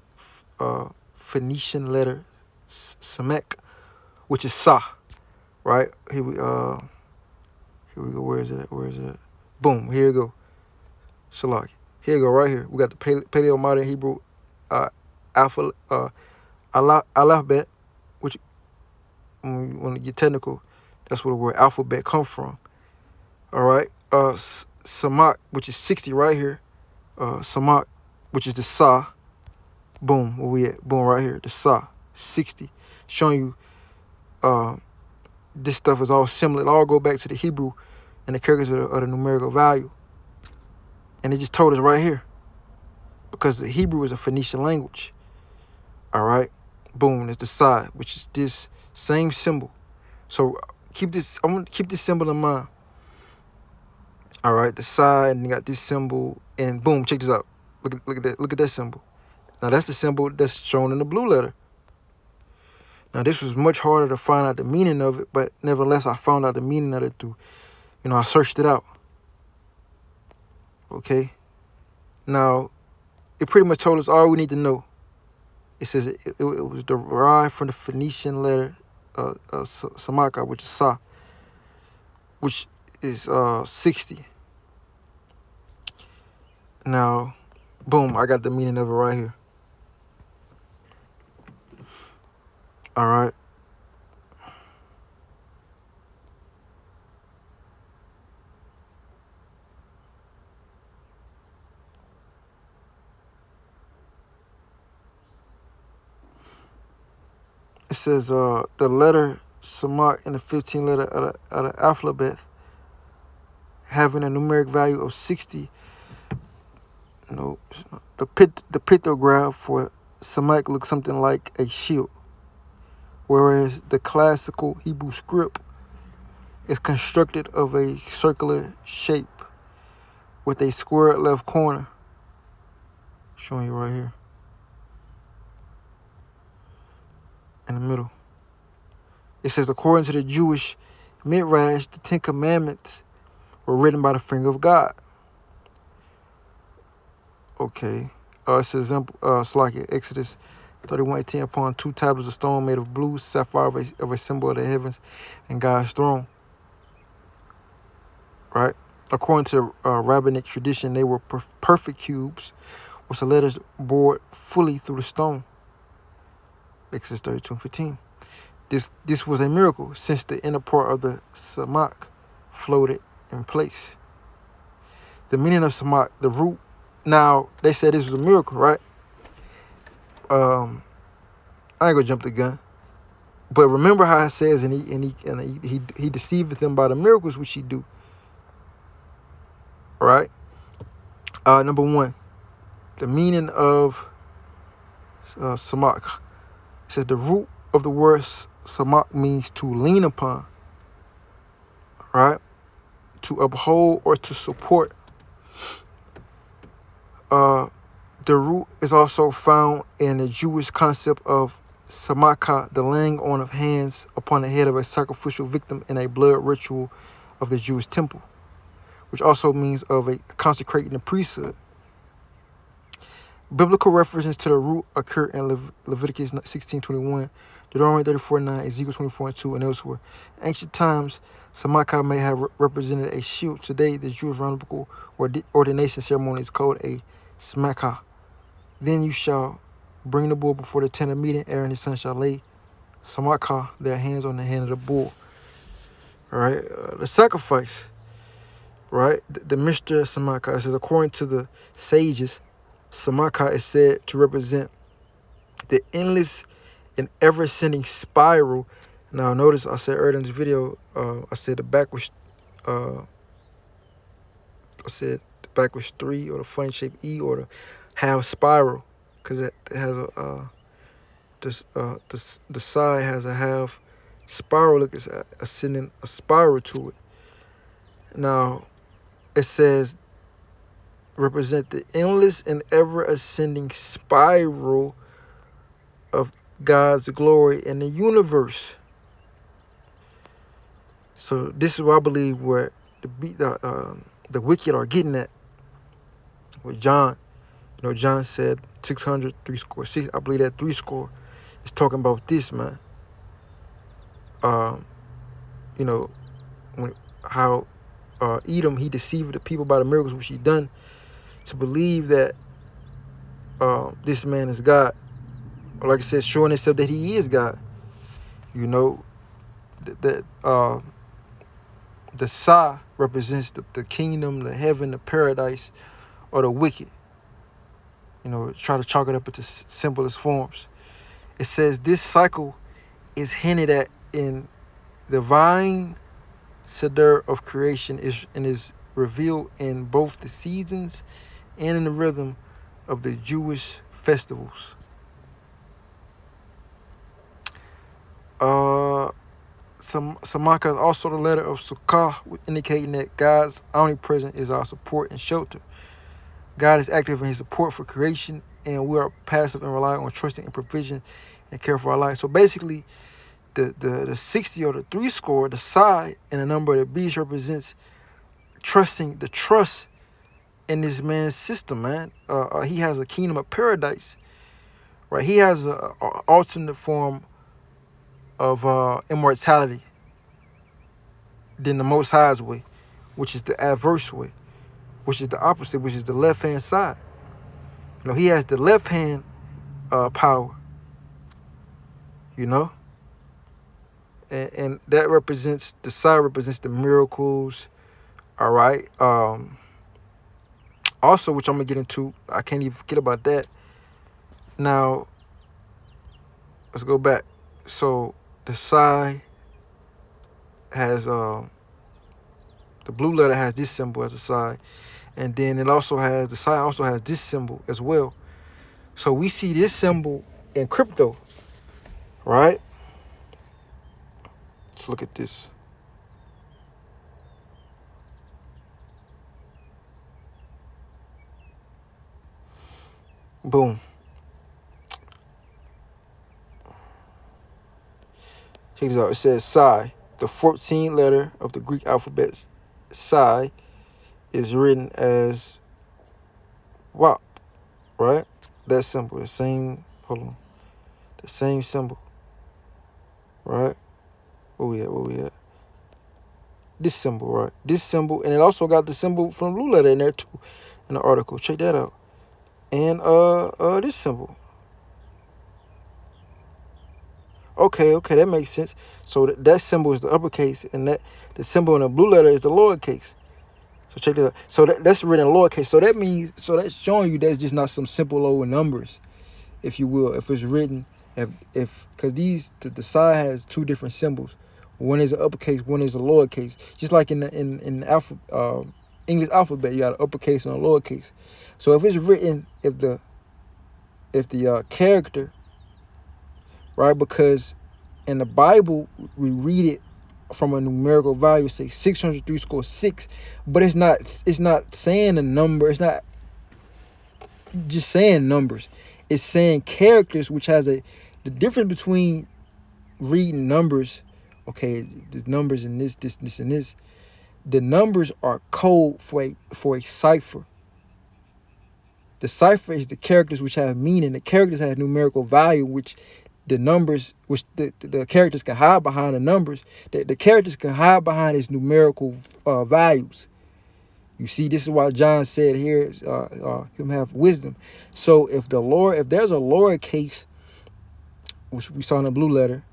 the Phoenician letter Samek, which is Sa, right? Here we go. Where is it? Boom. Here we go. Salaki. Here you go. Right here. We got the Paleo Modern Hebrew alphabet, which when you want to get technical, that's where the word alphabet come from. All right. Samak, which is 60 right here. Samak, which is the Sa. Boom. Where we at? Boom, right here. The Sa. 60. Showing you this stuff is all similar. It all go back to the Hebrew and the characters of the numerical value. And it just told us right here. Because the Hebrew is a Phoenician language. All right. Boom. That's the Sa, which is this same symbol. So I'm going to keep this symbol in mind. All right, the side, and you got this symbol, and boom, check this out. Look at that symbol. Now that's the symbol that's shown in the blue letter. Now this was much harder to find out the meaning of it, but nevertheless, I found out the meaning of it through, I searched it out. Okay. Now, it pretty much told us all we need to know. It says it was derived from the Phoenician letter Samaka, which is Sa, which is 60. Now, boom, I got the meaning of it right here. All right. It says the letter Samak in the 15 letter of the alphabet having a numeric value of 60. No, the pictograph for Samak looks something like a shield, whereas the classical Hebrew script is constructed of a circular shape with a square left corner. Showing you right here in the middle. It says, according to the Jewish Midrash, the 10 Commandments were written by the finger of God. Okay. It says, Exodus 31:18, upon 2 tablets of stone made of blue sapphire of a symbol of the heavens and God's throne. Right? According to rabbinic tradition, they were perfect cubes with the letters bored fully through the stone. Exodus 32:15. This was a miracle since the inner part of the Samak floated in place. The meaning of Samak, the root. Now they said this was a miracle, right? I ain't gonna jump the gun, but remember how it says, and he deceiveth them by the miracles which he do. All right. Number 1, the meaning of Samak. It says the root of the word Samak means to lean upon, right? To uphold or to support. The root is also found in the Jewish concept of Samaka, the laying on of hands upon the head of a sacrificial victim in a blood ritual of the Jewish temple, which also means of a consecrating the priesthood. Biblical references to the root occur in Leviticus 16:21, Deuteronomy 34:9, Ezekiel 24:2, and elsewhere. In ancient times, Samaka may have represented a shield. Today, the Jewish rabbinical ordination ceremony is called a Samaka. Then you shall bring the bull before the tent of meeting. Aaron and his son shall lay Samaka, their hands on the hand of the bull. All right, the sacrifice, right? The Mr. Samaka, it says, according to the sages, Samaka is said to represent the endless and ever-ascending spiral. Now, notice I said earlier in this video, I said the backwards 3, or the funny shape E, or the half spiral, because it has the side has a half spiral. Look, it's ascending a spiral to it. Now, it says represent the endless and ever ascending spiral of God's glory in the universe. So this is what I believe where the wicked are getting at. With John, John said 600, 6. I believe that 3 score is talking about this, man. When how Edom, he deceived the people by the miracles which he done, to believe that this man is God. Or like I said, showing himself that he is God. The Sa represents the kingdom, the heaven, the paradise, or the wicked. Try to chalk it up into simplest forms. It says this cycle is hinted at in the divine Seder of creation and is revealed in both the seasons and in the rhythm of the Jewish festivals. Samaka is also the letter of Sukkah, indicating that God's omnipresence is our support and shelter. God is active in his support for creation, and we are passive and rely on trusting in provision and care for our lives. So basically, the 60 or the 3 score, the side and the number of the beast represents the trust in this man's system, man. He has a kingdom of paradise, right? He has an alternate form of immortality than the Most High's way, which is the adverse way, which is the opposite, which is the left-hand side. He has the left-hand power, and that represents, the side represents the miracles, all right? Also, which I'm going to get into, I can't even forget about that. Now, let's go back. So, the side has, the blue letter has this symbol as a side. And then the side also has this symbol as well. So we see this symbol in crypto, right? Let's look at this. Boom. Check this out. It says Psi. The 14th letter of the Greek alphabet, Psi, is written as WAP, right? That symbol, the same symbol, right? Where we at? This symbol, right? This symbol, and it also got the symbol from blue letter in there too, in the article. Check that out. And this symbol. Okay, that makes sense. So that symbol is the uppercase, and that the symbol in the blue letter is the lowercase. So check this out. So that's written in lowercase. So that's showing you that's just not some simple old numbers, if you will. If it's written, because the side has 2 different symbols. One is an uppercase, one is a lowercase. Just like in the English alphabet, you got an uppercase and a lowercase. So if it's written, if the character, right? Because in the Bible we read it from a numerical value, say 603 score 6, but it's not saying a number. It's not just saying numbers. It's saying characters, which has the difference between reading numbers. Okay, the numbers in this, and this. The numbers are code for a cipher. The cipher is the characters which have meaning. The characters have numerical value, which the numbers, which the characters can hide behind the numbers. The characters can hide behind its numerical values. You see, this is why John said here, him have wisdom. So if there's a lowercase, which we saw in the blue letter,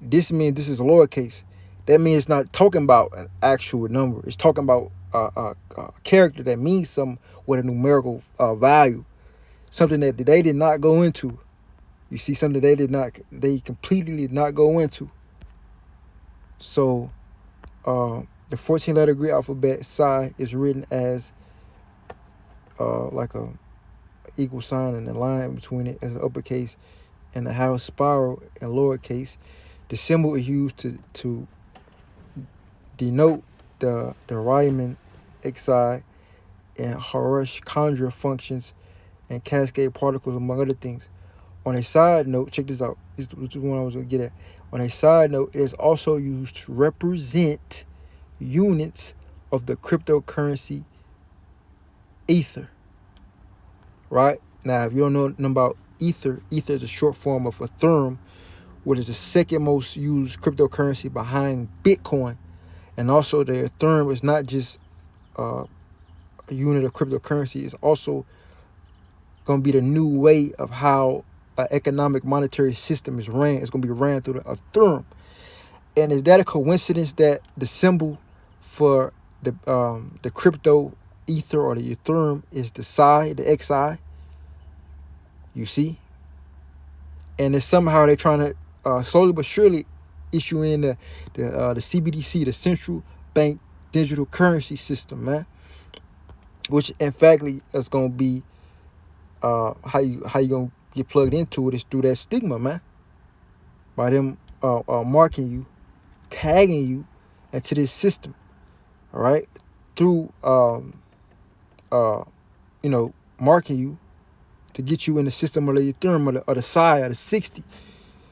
this means this is a lowercase. That means it's not talking about an actual number. It's talking about a character that means something with a numerical value, something that they did not go into. You see, something they completely did not go into. So the 14-letter Greek alphabet psi is written as like a equal sign and a line between it as an uppercase and the house spiral in lowercase. The symbol is used to denote the Riemann xi and Harash Chandra functions and cascade particles, among other things. On a side note, check this out. This is the one I was going to get at. On a side note, it is also used to represent units of the cryptocurrency Ether. Right? Now, if you don't know nothing about Ether, Ether is a short form of Ethereum, which is the second most used cryptocurrency behind Bitcoin. And also, the Ethereum is not just a unit of cryptocurrency. It's also going to be the new way of how an economic monetary system is ran. It's going to be ran through the Ethereum. And is that a coincidence that the symbol for the crypto Ether or the Ethereum is the psi, the XI? You see? And it's somehow they're trying to slowly but surely issue in the CBDC, the central bank digital currency system, man. Which in fact is gonna be how you gonna get plugged into it is through that stigma, man. By them marking you, tagging you into this system, all right, through marking you to get you in the system of the Ethereum or the psi or the 60.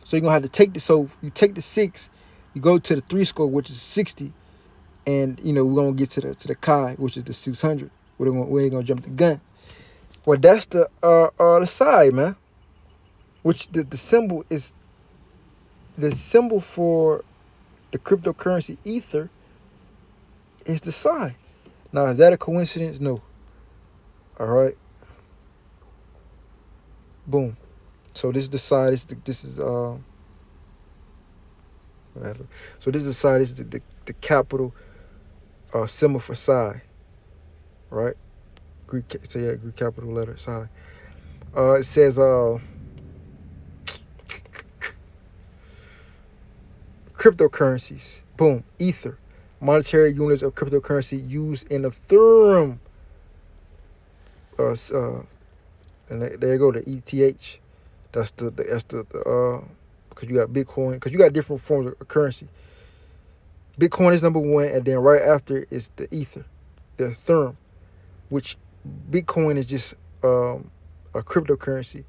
So you're gonna have to take so you take the 6, you go to the 3 score, which is 60, and we're gonna get to the chi, which is the 600. We ain't gonna jump the gun. Well, that's the psi, man. Which the symbol is the symbol for the cryptocurrency Ether is the psi. Now, is that a coincidence? No. All right. Boom. So this is the psi. This is so this is the psi. This is the capital symbol for psi. Right. Greek capital letter psi. It says cryptocurrencies. Boom. Ether. Monetary units of cryptocurrency used in Ethereum. And there you go, the ETH. That's the because you got Bitcoin, because you got different forms of currency. Bitcoin is number one, and then right after is the Ether, the Ethereum, which Bitcoin is just a cryptocurrency.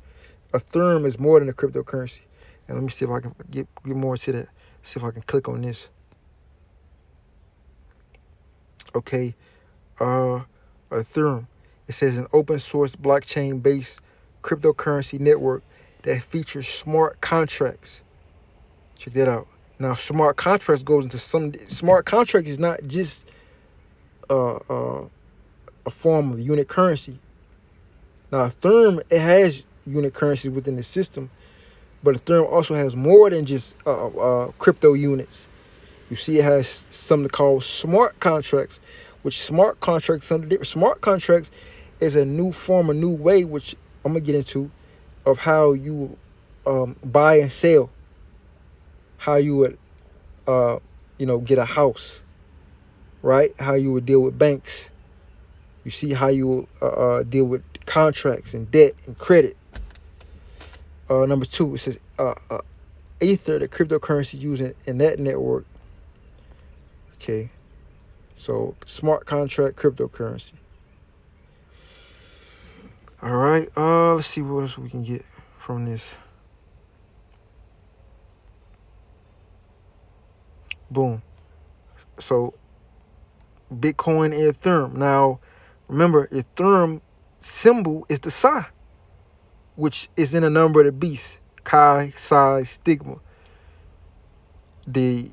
Ethereum is more than a cryptocurrency. And let me see if I can get more to that. See if I can click on this. Okay, Ethereum. It says an open source blockchain based cryptocurrency network that features smart contracts. Check that out. Now, smart contracts goes into some. Smart contract is not just a form of unit currency. Now, Ethereum, it has unit currency within the system, but Ethereum also has more than just crypto units. You see, it has something called smart contracts, which smart contracts is a new form, a new way, which I'm gonna get into, of how you buy and sell, how you would get a house, right? How you would deal with banks. You see how you deal with contracts and debt and credit. Number 2, it says Ether, the cryptocurrency used in that network. Okay, so smart contract cryptocurrency. All right, let's see what else we can get from this. Boom. So Bitcoin and Ethereum. Now, remember, Ethereum symbol is the psi, which is in a number of the beast. Chi, psi, stigma. The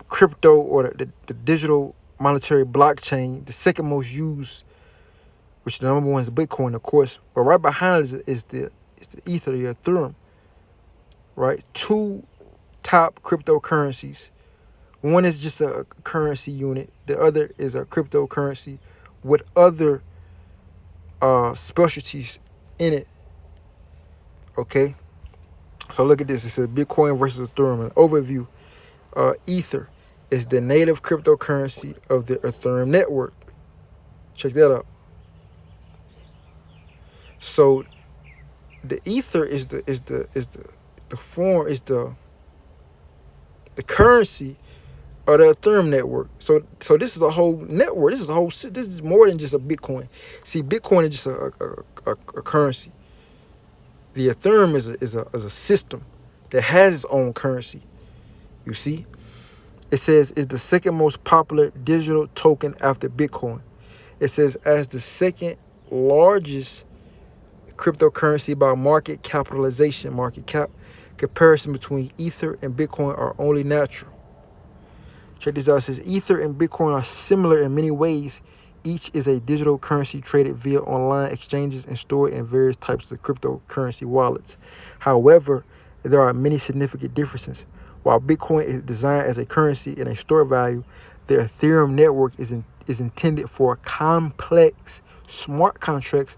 crypto or the digital monetary blockchain, the second most used, which the number one is Bitcoin, of course. But right behind it is the Ether, the Ethereum, right? Two top cryptocurrencies. One is just a currency unit. The other is a cryptocurrency with other specialties in it. Okay. So look at this. It says Bitcoin versus Ethereum. An overview. Ether is the native cryptocurrency of the Ethereum network. Check that out. So the Ether is the currency of the Ethereum network. So this is a whole network. This is more than just a Bitcoin. See, Bitcoin is just a currency. The Ethereum is a system that has its own currency. You see, it says it's the second most popular digital token after Bitcoin. It says as the second largest cryptocurrency by market capitalization, market cap. Comparison between Ether and Bitcoin are only natural. Check this out. It says Ether and Bitcoin are similar in many ways. Each is a digital currency traded via online exchanges and stored in various types of cryptocurrency wallets. However, there are many significant differences. While Bitcoin is designed as a currency and a store value, the Ethereum network is intended for complex smart contracts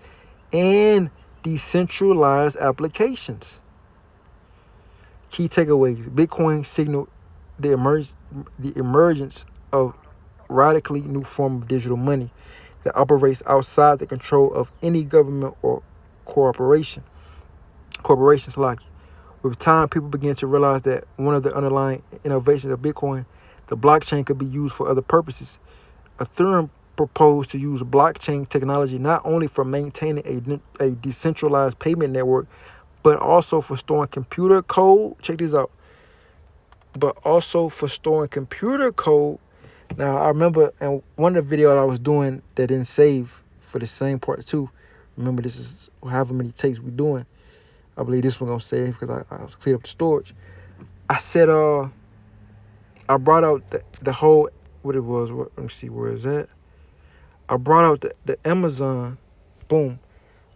and decentralized applications. Key takeaways. Bitcoin signaled the emergence of radically new form of digital money that operates outside the control of any government or corporations. With time, people began to realize that one of the underlying innovations of Bitcoin, the blockchain, could be used for other purposes. Ethereum proposed to use blockchain technology not only for maintaining a decentralized payment network, but also for storing computer code. Check this out. But also for storing computer code. Now, I remember in one of the videos I was doing that didn't save for the same part too. Remember, this is however many takes we're doing. I believe this one gonna save because I cleared up the storage. I said, I brought out the whole, what it was. Let me see, where is that? I brought out the Amazon, boom.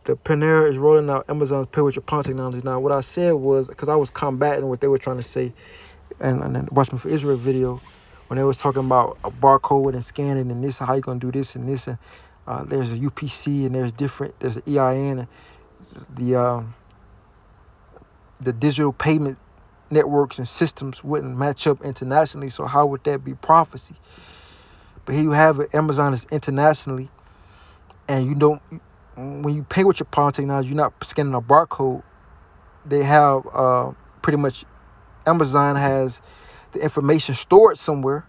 The Panera is rolling out Amazon's pay with your pawn technology. Now, what I said was, because I was combating what they were trying to say, and then Watchmen for Israel video, when they was talking about a barcode and scanning and this, how you gonna do this and this, and there's a UPC and there's an EIN, and the digital payment networks and systems wouldn't match up internationally. So how would that be prophecy? But here you have it. Amazon is internationally, and you don't. When you pay with your pawn technology, you're not scanning a barcode. They have pretty much, Amazon has the information stored somewhere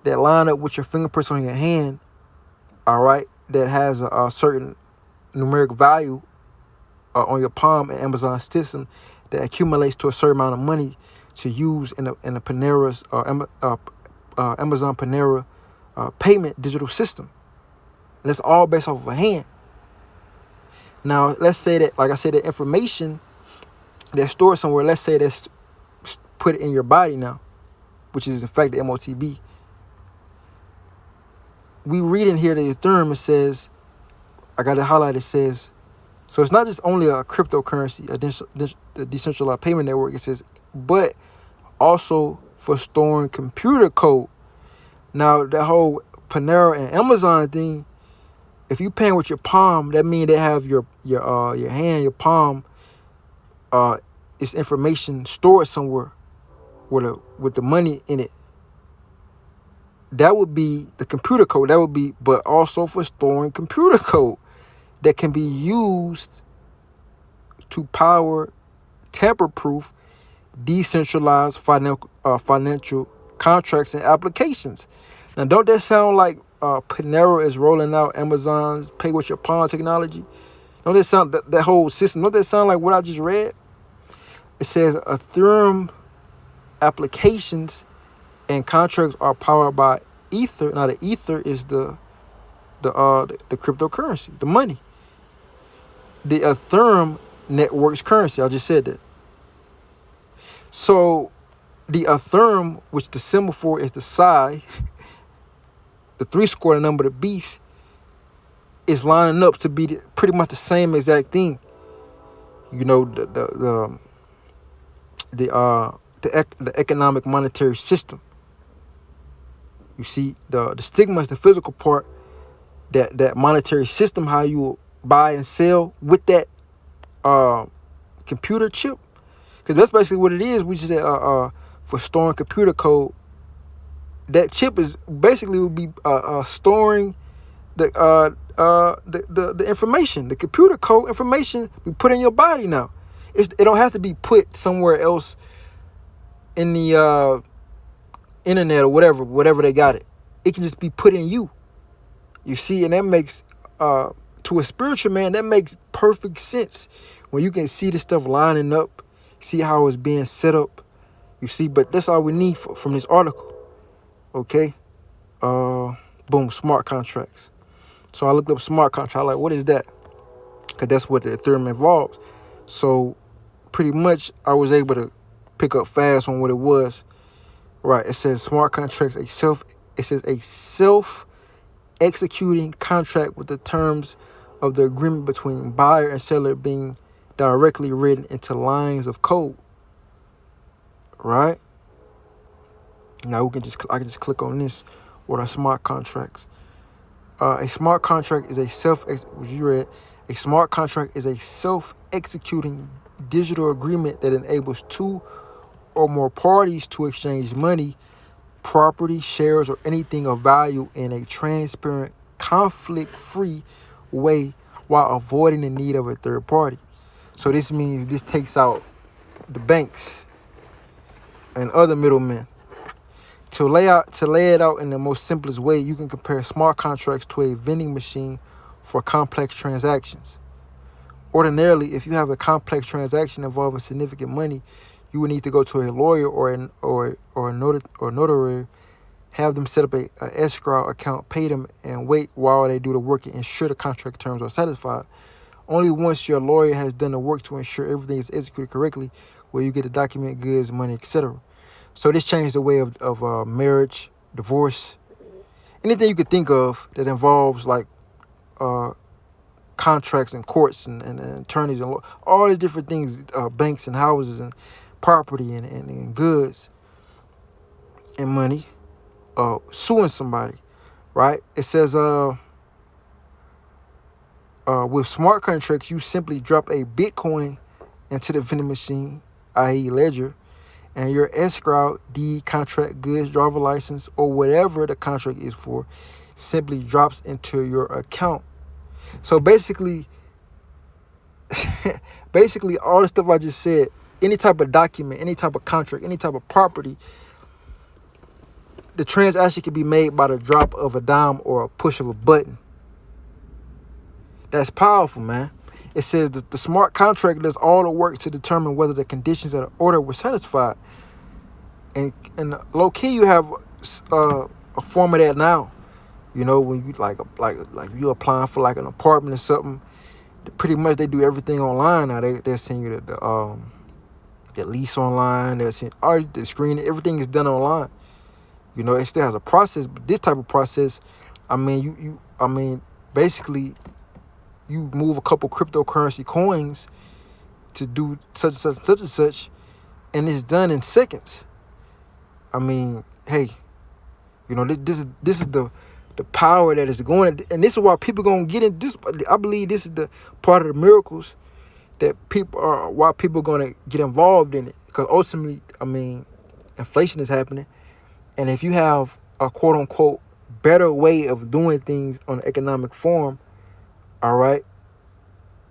that line up with your fingerprints on your hand, all right, that has a certain numeric value on your palm in Amazon's system that accumulates to a certain amount of money to use in the Panera's Amazon Panera payment digital system. And it's all based off of a hand. Now, let's say that, like I said, the information that's stored somewhere, let's say that's put in your body now, which is in fact the MOTB. We read in here the Ethereum, it says, I got it highlighted, it says, so it's not just only a cryptocurrency, a decentralized payment network, it says, but also for storing computer code. Now, that whole Panera and Amazon thing, if you paying with your palm, that means they have your hand, your palm, it's information stored somewhere with the money in it. That would be the computer code. That would be, but also for storing computer code that can be used to power tamper-proof, decentralized financial contracts and applications. Now, don't that sound like Panera is rolling out Amazon's pay with your pawn technology? Don't that sound, that whole system, don't that sound like what I just read? It says Ethereum applications and contracts are powered by Ether. Now, the Ether is the cryptocurrency, the money. The Ethereum network's currency. I just said that. So the Ethereum, which the symbol for is the psi, the 3 square, the number of the beast, is lining up to be pretty much the same exact thing. You know, the economic monetary system. You see, the stigma is the physical part. That monetary system, how you buy and sell with that computer chip, because that's basically what it is. We just for storing computer code. That chip is basically would be storing the information, the computer code information we put in your body now. It don't have to be put somewhere else in the internet or whatever they got it. It can just be put in you. You see, and that makes to a spiritual man, that makes perfect sense when you can see the stuff lining up, see how it's being set up. You see, but that's all we need from this article. Okay, boom, smart contracts. So I looked up smart contract. Like, what is that? Because that's what the Ethereum involves. So pretty much I was able to pick up fast on what it was. Right, it says smart contracts, a self-executing contract with the terms of the agreement between buyer and seller being directly written into lines of code. Right? Now I can just click on this. What are smart contracts? A smart contract is a self-executing digital agreement that enables 2 or more parties to exchange money, property, shares, or anything of value in a transparent, conflict-free way while avoiding the need of a third party. So this means this takes out the banks and other middlemen. To lay it out in the most simplest way, you can compare smart contracts to a vending machine for complex transactions. Ordinarily, if you have a complex transaction involving significant money, you would need to go to a lawyer or a notary, have them set up a escrow account, pay them, and wait while they do the work and ensure the contract terms are satisfied. Only once your lawyer has done the work to ensure everything is executed correctly will you get the document, goods, money, etc. So this changed the way of marriage, divorce, anything you could think of that involves like contracts and courts and attorneys and all these different things, banks and houses and property and goods and money, suing somebody, right? It says with smart contracts, you simply drop a Bitcoin into the vending machine, i.e. ledger, and your escrow, deed, contract, goods, driver license, or whatever the contract is for, simply drops into your account. So basically all the stuff I just said, any type of document, any type of contract, any type of property, the transaction can be made by the drop of a dime or a push of a button. That's powerful, man. It says that the smart contract does all the work to determine whether the conditions of the order were satisfied. And low key, you have a form of that now. You know, when you like you applying for like an apartment or something, pretty much they do everything online now. They're sending you the lease online. They're sending the screen. Everything is done online. You know, it still has a process, but this type of process, I mean, basically, you move a couple cryptocurrency coins to do such and such, and it's done in seconds. I mean, hey, you know, this is the power that is going, and this is why people gonna get in this. I believe this is the part of the miracles that why people are gonna get involved in it, because ultimately, I mean, inflation is happening, and if you have a quote unquote better way of doing things on an economic form, all right,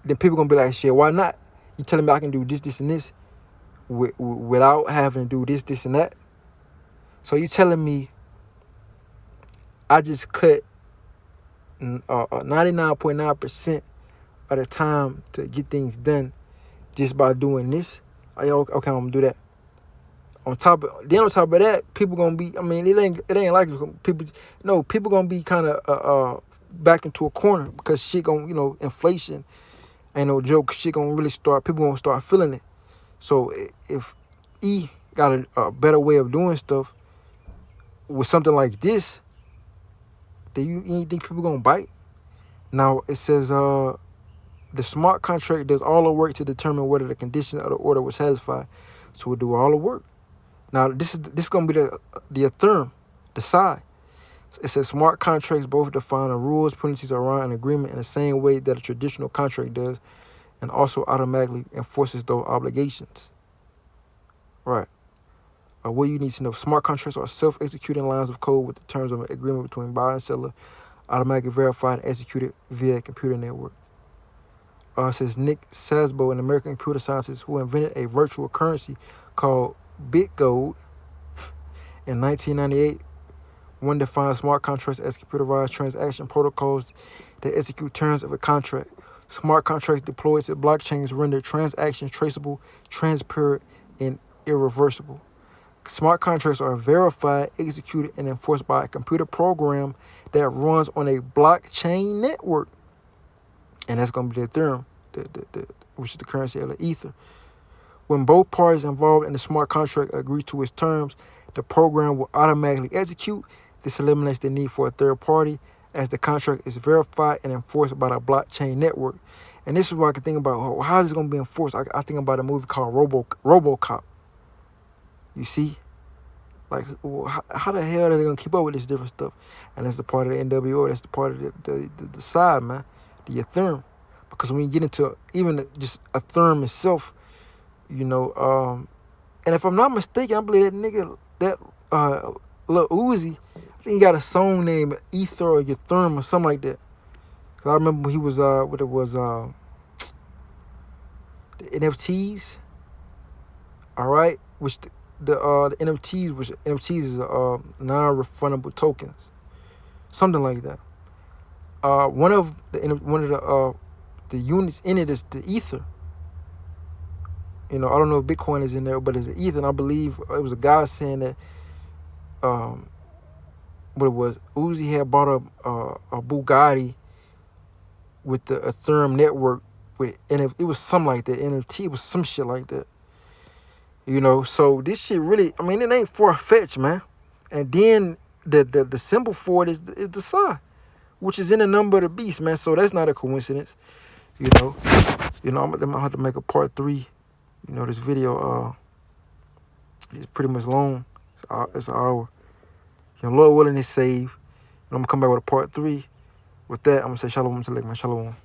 then people gonna be like, shit, why not? You telling me I can do this, and this without having to do this, and that. So you telling me I just cut 99.9% of the time to get things done just by doing this? Okay, I'm gonna do that. On top of that, people gonna be, I mean, it ain't like people gonna be kind of backed into a corner, because shit gonna, you know, inflation ain't no joke. Shit gonna really people gonna start feeling it. So if E got a better way of doing stuff with something like this, Do you think people gonna bite? Now it says the smart contract does all the work to determine whether the condition of the order was satisfied. So it do all the work. Now this is gonna be the Ethereum, the side. It says smart contracts both define the rules, penalties around an agreement in the same way that a traditional contract does, and also automatically enforces those obligations. Right. What you need to know: smart contracts are self-executing lines of code with the terms of an agreement between buyer and seller, automatically verified and executed via a computer network. It says Nick Szabo, an American computer scientist who invented a virtual currency called BitGold in 1998. One defines smart contracts as computerized transaction protocols that execute terms of a contract. Smart contracts deployed to blockchains render transactions traceable, transparent, and irreversible. Smart contracts are verified, executed, and enforced by a computer program that runs on a blockchain network. And that's going to be the Ethereum, which is the currency of the Ether. When both parties involved in the smart contract agree to its terms, the program will automatically execute. This eliminates the need for a third party as the contract is verified and enforced by the blockchain network. And this is what I can think about. How is it going to be enforced? I think about a movie called RoboCop. You see? Like, how the hell are they going to keep up with this different stuff? And that's the part of the NWO. That's the part of the side, man. The Ethereum. Because when you get into even just Ethereum itself, you know, and if I'm not mistaken, I believe that nigga, that Lil Uzi, I think he got a song named Ether or Ethereum or something like that. Cause I remember he was the NFTs, all right, which the NFTs, which NFTs is non-refundable tokens, something like that. One of the units in it is the Ether. You know, I don't know if Bitcoin is in there, but it's an Ether. And I believe it was a guy saying that what it was, Uzi had bought a Bugatti with the Ethereum network with, and it was something like that. NFT was some shit like that. You know, so this shit really, I mean, it ain't far-fetched, man. And then the symbol for it is the sun, which is in the number of the beast, man. So that's not a coincidence. You know, I'm gonna have to make a part 3. You know, this video is pretty much long. It's an hour. You know, Lord willing, it's saved. And I'm gonna come back with a part 3. With that, I'm gonna say shalom to man. Shalom.